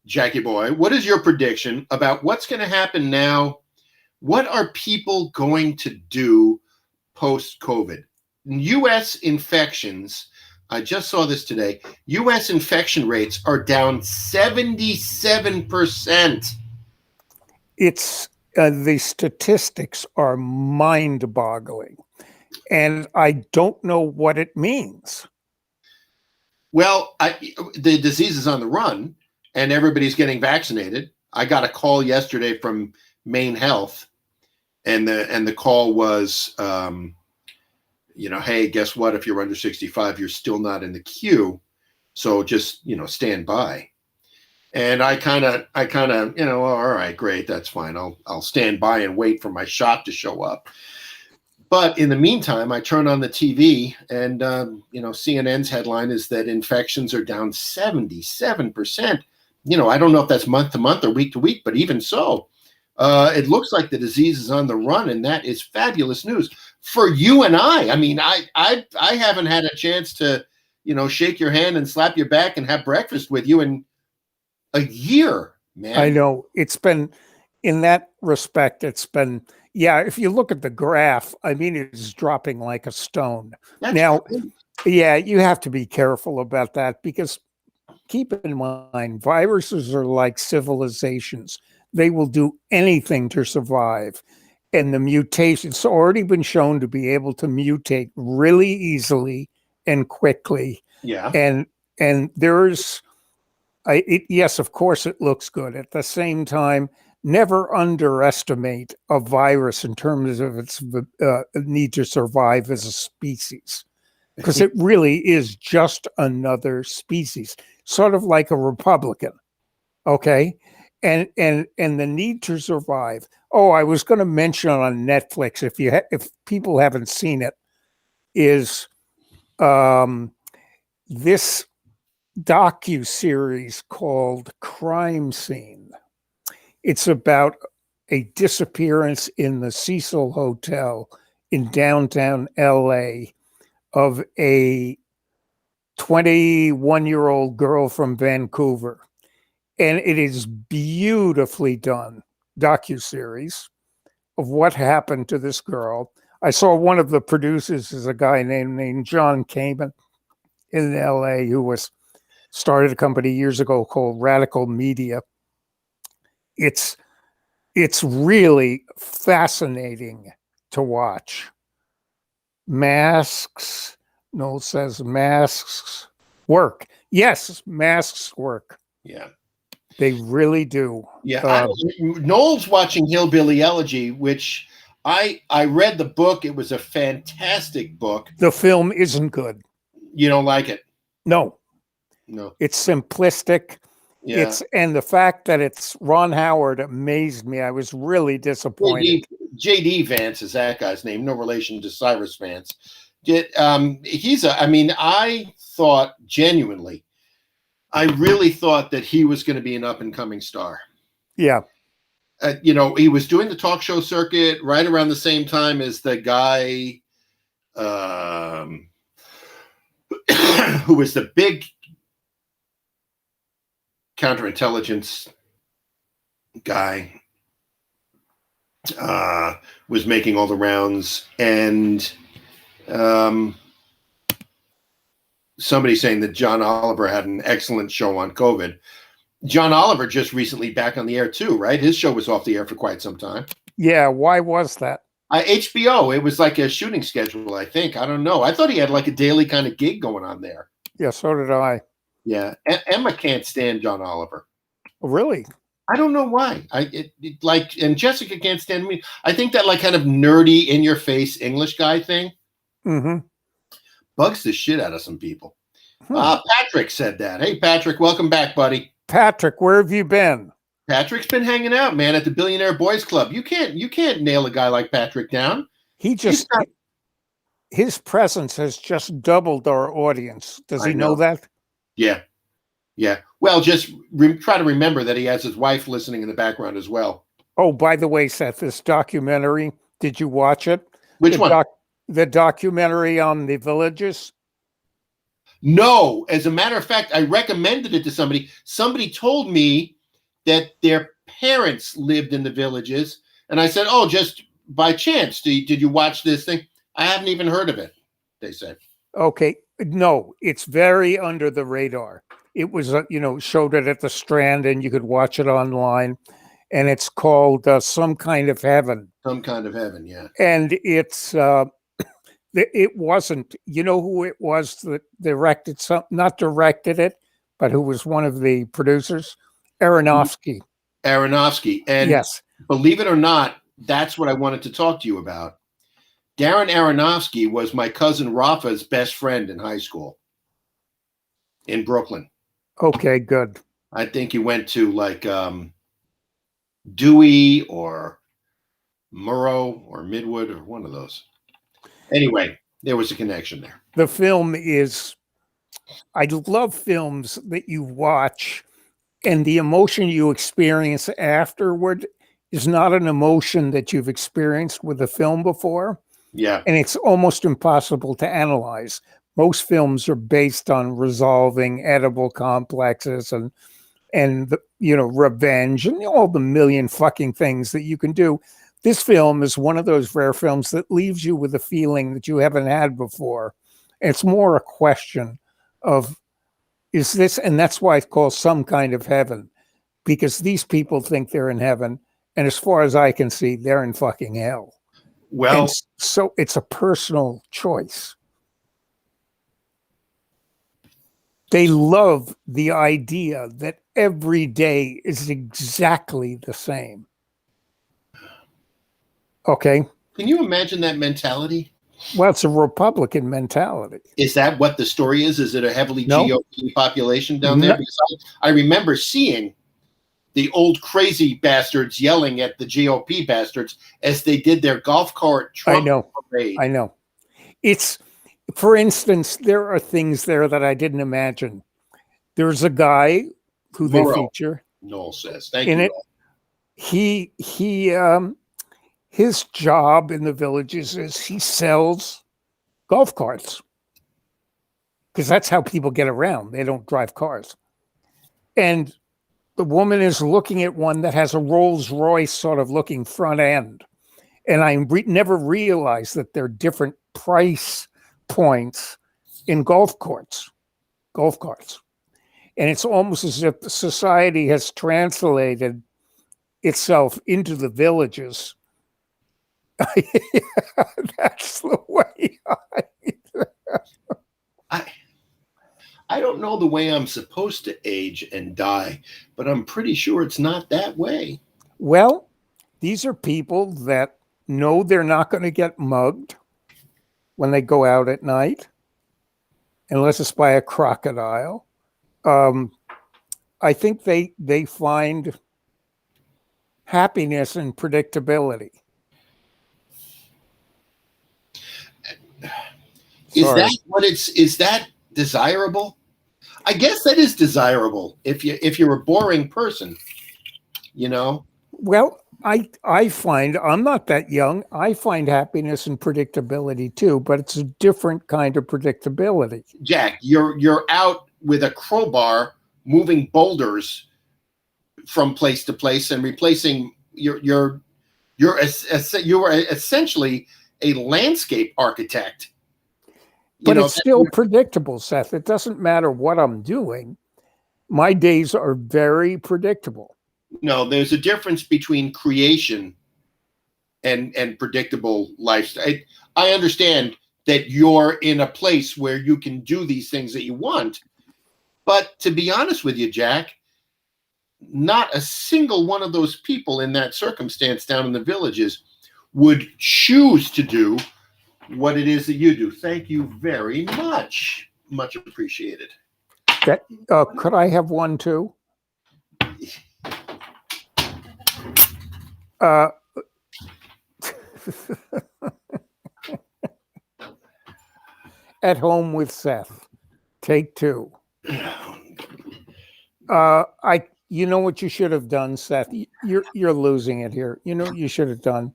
Jackie boy? What is your prediction about what's going to happen now? What are people going to do post-COVID? U.S. infections, I just saw this today, U.S. infection rates are down 77%. It's The statistics are mind-boggling, and I don't know what it means. Well, the disease is on the run, and everybody's getting vaccinated. I got a call yesterday from Maine Health, and the call was, hey, guess what? If you're under 65, you're still not in the queue, so just stand by. And I kind of, all right, great, that's fine. I'll stand by and wait for my shot to show up. But in the meantime, I turn on the TV, and CNN's headline is that infections are down 77%. I don't know if that's month to month or week to week, but even so, it looks like the disease is on the run, and that is fabulous news for you and I. I mean, I haven't had a chance to, shake your hand and slap your back and have breakfast with you in a year, man. I know it's been, in that respect, it's been, yeah. If you look at the graph, I mean, it's dropping like a stone. That's now. great. Yeah, you have to be careful about that, because keep in mind, viruses are like civilizations. They will do anything to survive. And the mutations already been shown to be able to mutate really easily and quickly. Yeah. And there's, yes, of course it looks good. At the same time, never underestimate a virus in terms of its need to survive as a species, because it really is just another species, sort of like a Republican. Okay. And the need to survive. Oh, I was going to mention on Netflix, if people haven't seen it, is this docu-series called Crime Scene. It's about a disappearance in the Cecil Hotel in downtown LA of a 21-year-old girl from Vancouver. And it is beautifully done docuseries of what happened to this girl. I saw one of the producers is a guy named John Kamen in LA, who started a company years ago called Radical Media. It's really fascinating to watch. Masks, Noel says masks work. Yes, masks work. Yeah. They really do. Yeah. Noel's watching Hillbilly Elegy, which I read the book. It was a fantastic book. The film isn't good. You don't like it? No. It's simplistic. Yeah. And the fact that it's Ron Howard amazed me. I was really disappointed. J.D. Vance is that guy's name. No relation to Cyrus Vance. I thought genuinely, I really thought that he was going to be an up and coming star. Yeah. He was doing the talk show circuit right around the same time as the guy who was the big counterintelligence guy, was making all the rounds, and somebody saying that John Oliver had an excellent show on COVID. John Oliver just recently back on the air too, right? His show was off the air for quite some time. Yeah, why was that? HBO. It was like a shooting schedule, I think. I don't know. I thought he had like a daily kind of gig going on there. Yeah, so did I. Yeah, Emma can't stand John Oliver. Really? I don't know why. And Jessica can't stand me. I think that like kind of nerdy, in your face English guy thing bugs the shit out of some people. Patrick said that. Hey, Patrick, welcome back, buddy. Patrick, where have you been? Patrick's been hanging out, man, at the Billionaire Boys Club. You can't nail a guy like Patrick down. His presence has just doubled our audience. Does he know that? Yeah. Well, just try to remember that he has his wife listening in the background as well. Oh, by the way, Seth, this documentary, did you watch it? Which one? The documentary on the villages? No. As a matter of fact, I recommended it to somebody. Somebody told me that their parents lived in the villages. And I said, oh, just by chance, did you watch this thing? I haven't even heard of it, they said. Okay. No, it's very under the radar. It was, showed it at the Strand, and you could watch it online. and it's called Some Kind of Heaven. Some Kind of Heaven, yeah. And it's it wasn't, you know who it was that directed not directed it, but who was one of the producers? Aronofsky. Aronofsky. And yes, believe it or not, that's what I wanted to talk to you about. Darren Aronofsky was my cousin Rafa's best friend in high school in Brooklyn. Okay, good. I think he went to like Dewey or Murrow or Midwood or one of those. Anyway, there was a connection there. The film is, I love films that you watch and the emotion you experience afterward is not an emotion that you've experienced with a film before. Yeah. And it's almost impossible to analyze. Most films are based on resolving edible complexes and revenge and all the million fucking things that you can do. This film is one of those rare films that leaves you with a feeling that you haven't had before. It's more a question of, is this, and that's why it's called Some Kind of Heaven, because these people think they're in heaven. And as far as I can see, they're in fucking hell. Well, and so it's a personal choice. They love the idea that every day is exactly the same. Okay. Can you imagine that mentality? Well, it's a Republican mentality. Is that what the story is? Is it a heavily GOP population down there? No. Because I remember seeing the old crazy bastards yelling at the GOP bastards as they did their golf cart Trump parade. I know. It's, for instance, there are things there that I didn't imagine. There's a guy who they feature. Noel says, "Thank you." His job in the villages is he sells golf carts because that's how people get around. They don't drive cars. And the woman is looking at one that has a Rolls Royce sort of looking front end. And I never realized that there are different price points in golf carts. And it's almost as if society has translated itself into the villages. That's the way I don't know the way I'm supposed to age and die, but I'm pretty sure it's not that way. Well, these are people that know they're not going to get mugged when they go out at night, unless it's by a crocodile. I think they find happiness in predictability. Is that desirable? I guess that is desirable if you're a boring person, you know. Well, I find, I'm not that young. I find happiness in predictability too, but it's a different kind of predictability. Jack, you're out with a crowbar moving boulders from place to place and replacing you're essentially a landscape architect. But it's still predictable, Seth. It doesn't matter what I'm doing. My days are very predictable. No, there's a difference between creation and predictable lifestyle. I understand that you're in a place where you can do these things that you want. But to be honest with you, Jack, not a single one of those people in that circumstance down in the villages would choose to do what it is that you do. Thank you very much. Much appreciated. Could I have one too? At Home with Seth, take two. You know what you should have done, Seth? You're losing it here. You know what you should have done?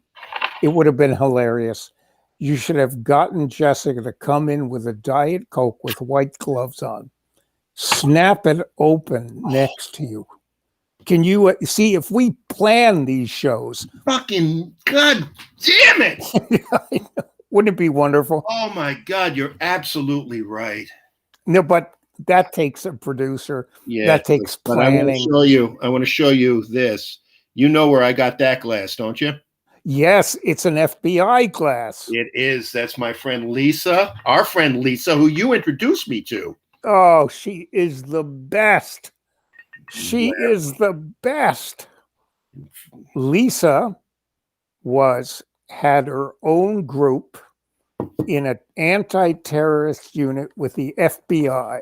It would have been hilarious. You should have gotten Jessica to come in with a Diet Coke with white gloves on. Snap it open next to you. Can you see if we plan these shows? Fucking God damn it! Wouldn't it be wonderful? Oh my God, you're absolutely right. No, but that takes a producer. Yeah, that takes planning. I want to show you this. You know where I got that glass, don't you? Yes, it's an FBI glass. It is. That's my friend Lisa, our friend Lisa, who you introduced me to. Oh, she is the best. She is the best. Lisa had her own group in an anti-terrorist unit with the FBI.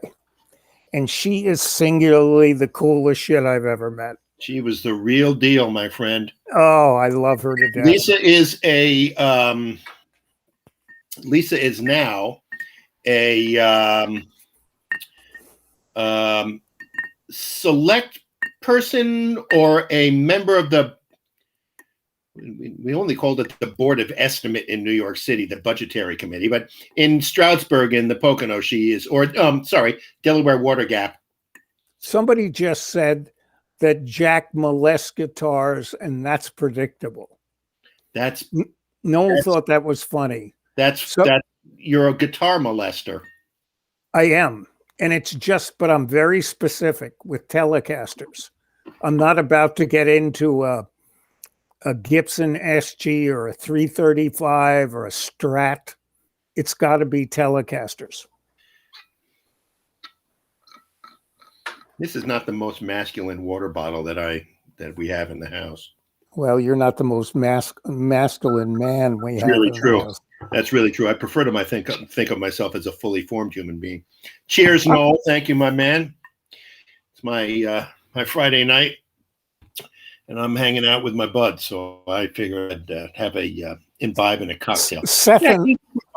And she is singularly the coolest shit I've ever met. She was the real deal, my friend. Oh, I love her to death. Lisa is now a select person or a member of the, we only called it the Board of Estimate in New York City, the Budgetary Committee, but in Stroudsburg in the Pocono, she is, or Delaware Water Gap. Somebody just said that Jack molests guitars, and that's predictable. No one thought that was funny. You're a guitar molester. I am. And but I'm very specific with Telecasters. I'm not about to get into a Gibson SG or a 335 or a Strat. It's got to be Telecasters. This is not the most masculine water bottle that we have in the house. Well, you're not the most masculine man we have. Really true. That's really true. I prefer to think of myself as a fully formed human being. Cheers, Noel. Thank you, my man. It's my Friday night, and I'm hanging out with my bud, so I figured I'd have a imbibe in a cocktail. Seth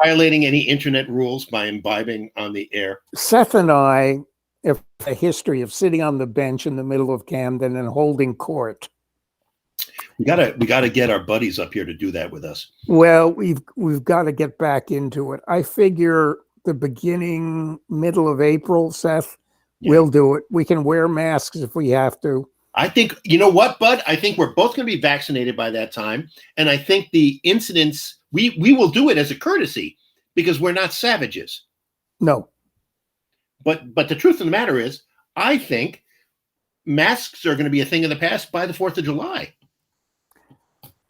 violating any internet rules by imbibing on the air. Seth and I have a history of sitting on the bench in the middle of Camden and holding court. We gotta get our buddies up here to do that with us. Well, we've got to get back into it. I figure the middle of April, Seth, we'll do it. We can wear masks if we have to. I think, you know what, Bud? I think we're both going to be vaccinated by that time. And I think the incidents, we will do it as a courtesy because we're not savages. No. But the truth of the matter is, I think masks are going to be a thing of the past by the 4th of July.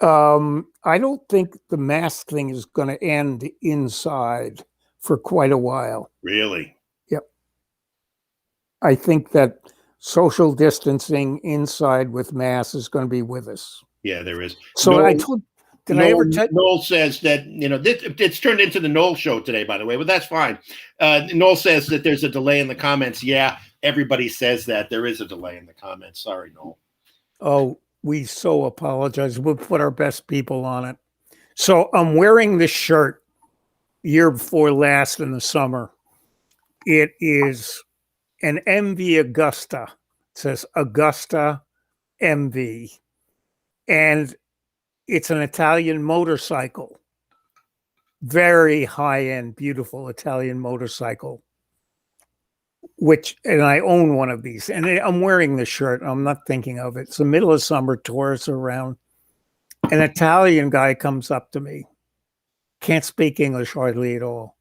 I don't think the mask thing is going to end inside for quite a while. Really? Yep. I think that social distancing inside with masks is going to be with us. Yeah, there is. So Noel says that, it's turned into the Noel show today, by the way, but that's fine. Noel says that there's a delay in the comments. Yeah, everybody says that. There is a delay in the comments. Sorry, Noel. Oh, we so apologize. We'll put our best people on it. So I'm wearing this shirt year before last in the summer. It is an MV Augusta. It says Augusta MV. And it's an Italian motorcycle. Very high-end, beautiful Italian motorcycle. And I own one of these. And I'm wearing the shirt. I'm not thinking of it. It's the middle of summer, tourists are around. An Italian guy comes up to me. Can't speak English hardly at all.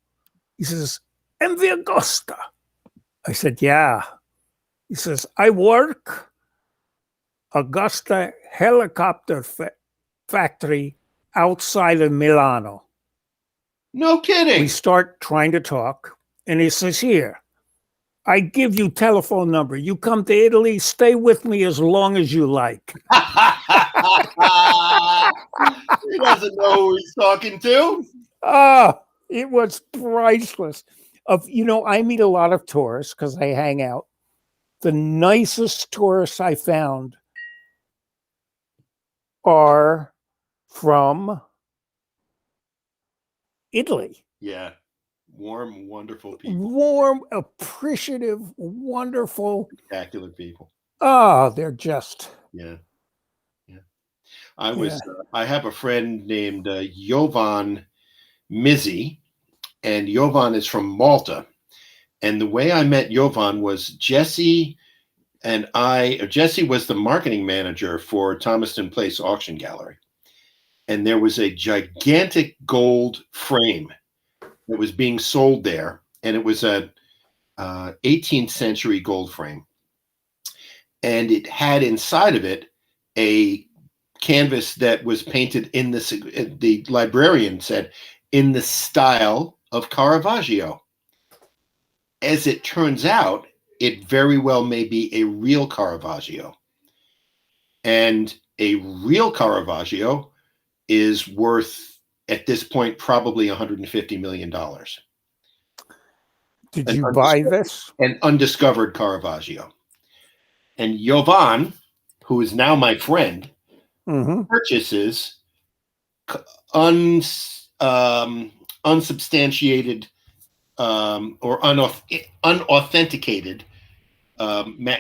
He says, MV Augusta. I said, yeah. He says, I work Augusta helicopter factory outside of Milano. No kidding. We start trying to talk. And he says, here, I give you telephone number. You come to Italy, stay with me as long as you like. He doesn't know who he's talking to. It was priceless. I meet a lot of tourists because I hang out. The nicest tourists I found are from Italy. Yeah. Warm, wonderful people. Warm, appreciative, wonderful. Spectacular people. Oh, they're just. Yeah. I have a friend named Jovan Mizzi, and Jovan is from Malta. And the way I met Jovan was Jesse was the marketing manager for Thomaston Place Auction Gallery. And there was a gigantic gold frame that was being sold there. And it was a 18th century gold frame. And it had inside of it a canvas that was painted in the librarian said, in the style of Caravaggio. As it turns out, it very well may be a real Caravaggio. And a real Caravaggio is worth, at this point, probably $150 million. Did you buy this? An undiscovered Caravaggio. And Jovan, who is now my friend, purchases unsubstantiated or unauthenticated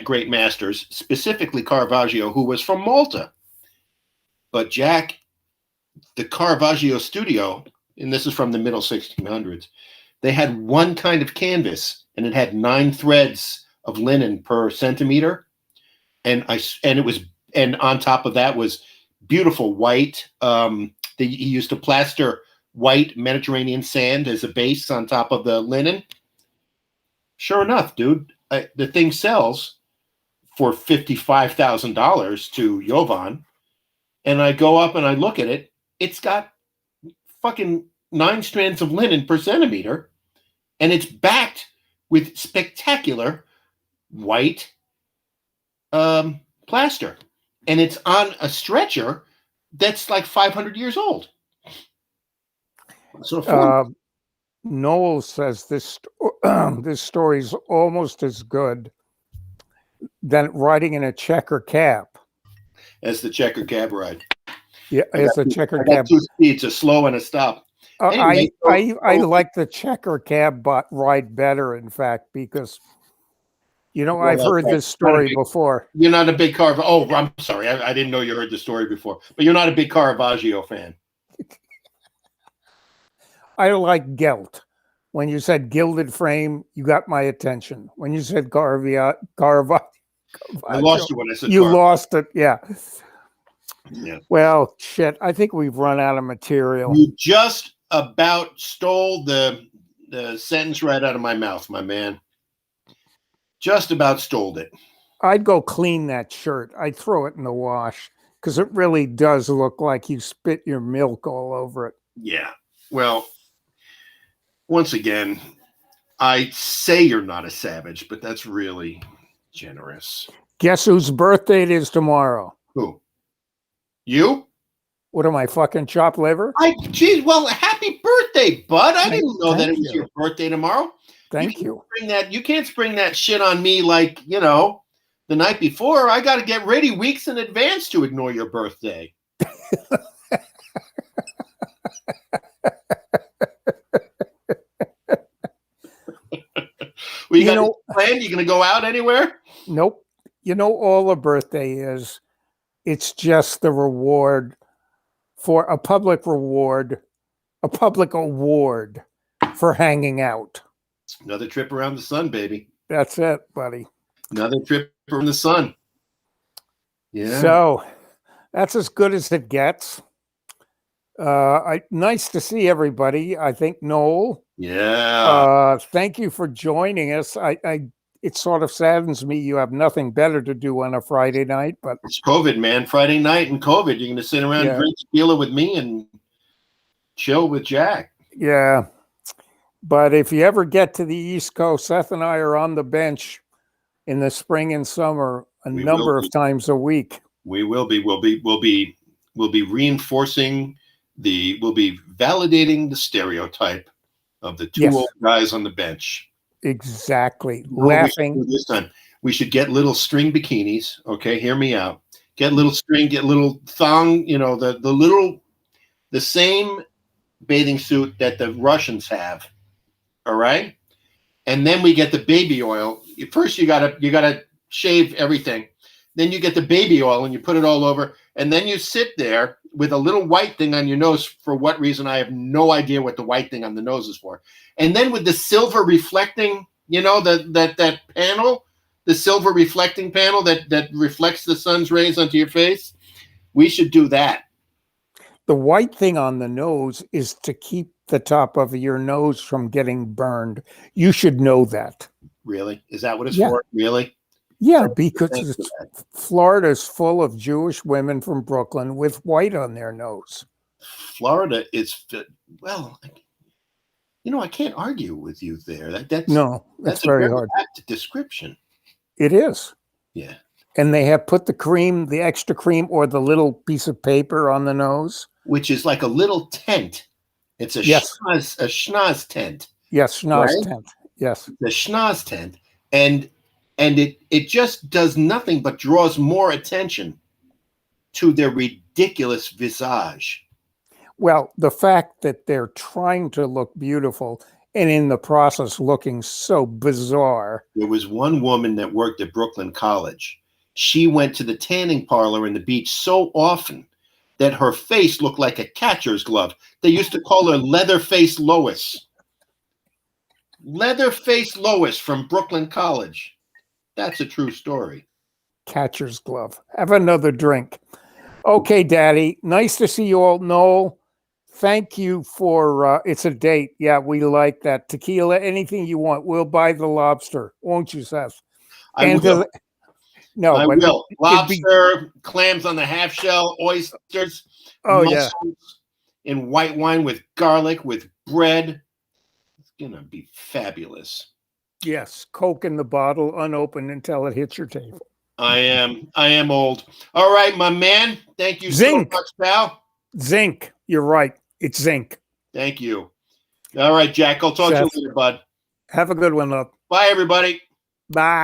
great masters, specifically Caravaggio, who was from Malta. But Jack, the Caravaggio studio, and this is from the middle 1600s, they had one kind of canvas, and it had 9 threads of linen per centimeter, and on top of that was beautiful white. He used to plaster white Mediterranean sand as a base on top of the linen. Sure enough, dude, the thing sells for $55,000 to Jovan, and I go up and I look at it. It's got fucking 9 strands of linen per centimeter, and it's backed with spectacular white plaster, and it's on a stretcher that's like 500 years old. So Noel says this story is almost as good than riding in a checker cab. As the checker cab ride. Yeah, as the checker cab. 2 speeds, a slow and a stop. Anyway, I like the checker cab ride better, in fact, because I've heard this story before. You're not a big Caravaggio. Oh, I'm sorry. I didn't know you heard the story before. But you're not a big Caravaggio fan. I like Gelt. When you said gilded frame, you got my attention. When you said Caravaggio, I lost you when I said you lost it. Yeah. Yeah. Well, shit. I think we've run out of material. You just about stole the sentence right out of my mouth, my man. Just about stole it. I'd go clean that shirt. I'd throw it in the wash because it really does look like you spit your milk all over it. Yeah. Well, once again, I say you're not a savage, but that's really generous. Guess whose birthday it is tomorrow? Who? You? What am I, fucking chopped liver? Geez, well, happy birthday, bud. I didn't know that it was your birthday tomorrow. Thank you. You can't spring that shit on me like, the night before. I got to get ready weeks in advance to ignore your birthday. Well, you got a plan? You going to go out anywhere? Nope. All a birthday is, it's just the reward for a public award for hanging out. Another trip around the sun, baby. That's it, buddy. Another trip around the sun. Yeah. So that's as good as it gets. Nice to see everybody. I think, Noel. Yeah. Thank you for joining us. It sort of saddens me you have nothing better to do on a Friday night, but it's COVID, man. Friday night and COVID. You're going to sit around and drink tequila with me and chill with Jack. Yeah. But if you ever get to the East Coast, Seth and I are on the bench in the spring and summer a number of times a week. We will be. We'll be reinforcing we'll be validating the stereotype of the two old guys on the bench. Exactly. Laughing. This time we should get little string bikinis. Okay, hear me out. Get little string, get little thong. The same bathing suit that the Russians have. All right, and then we get the baby oil. First, you gotta shave everything. Then you get the baby oil and you put it all over, and then you sit there with a little white thing on your nose. For what reason? I have no idea what the white thing on the nose is for. And then with the silver reflecting, that panel, the silver reflecting panel that reflects the sun's rays onto your face. We should do that. The white thing on the nose is to keep the top of your nose from getting burned. You should know that. Really? Is that what it's for? Really? Yeah, because Thanks for that. Florida's full of Jewish women from Brooklyn with white on their nose. Florida is well. I can't argue with you there. No, it's That's a very very hard. apt description. It is. Yeah. And they have put the cream, the extra cream, or the little piece of paper on the nose. Which is like a little tent. It's a Yes. schnoz tent. Yes, schnoz Right? tent. Yes. The schnoz tent, and it just does nothing but draws more attention to their ridiculous visage. Well, the fact that they're trying to look beautiful and in the process looking so bizarre. There was one woman that worked at Brooklyn College. She went to the tanning parlor in the beach so often that her face looked like a catcher's glove. They used to call her Leatherface Lois. Leatherface Lois from Brooklyn College. That's a true story. Catcher's glove. Have another drink. Okay, Daddy. Nice to see you all. Noel, thank you for it's a date. Yeah, we like that. Tequila, anything you want. We'll buy the lobster, won't you, Seth? I will. No, I but will. Lobster, clams on the half shell, oysters, yeah, in white wine with garlic, with bread. It's gonna be fabulous. yes. Coke in the bottle, unopened until it hits your table. I am old. All right, my man. Thank you Zinc. so much, pal. Zinc. You're right. It's zinc. Thank you. All right, Jack. I'll talk to Seth. you later, bud. Have a good one, love. Bye, everybody. Bye.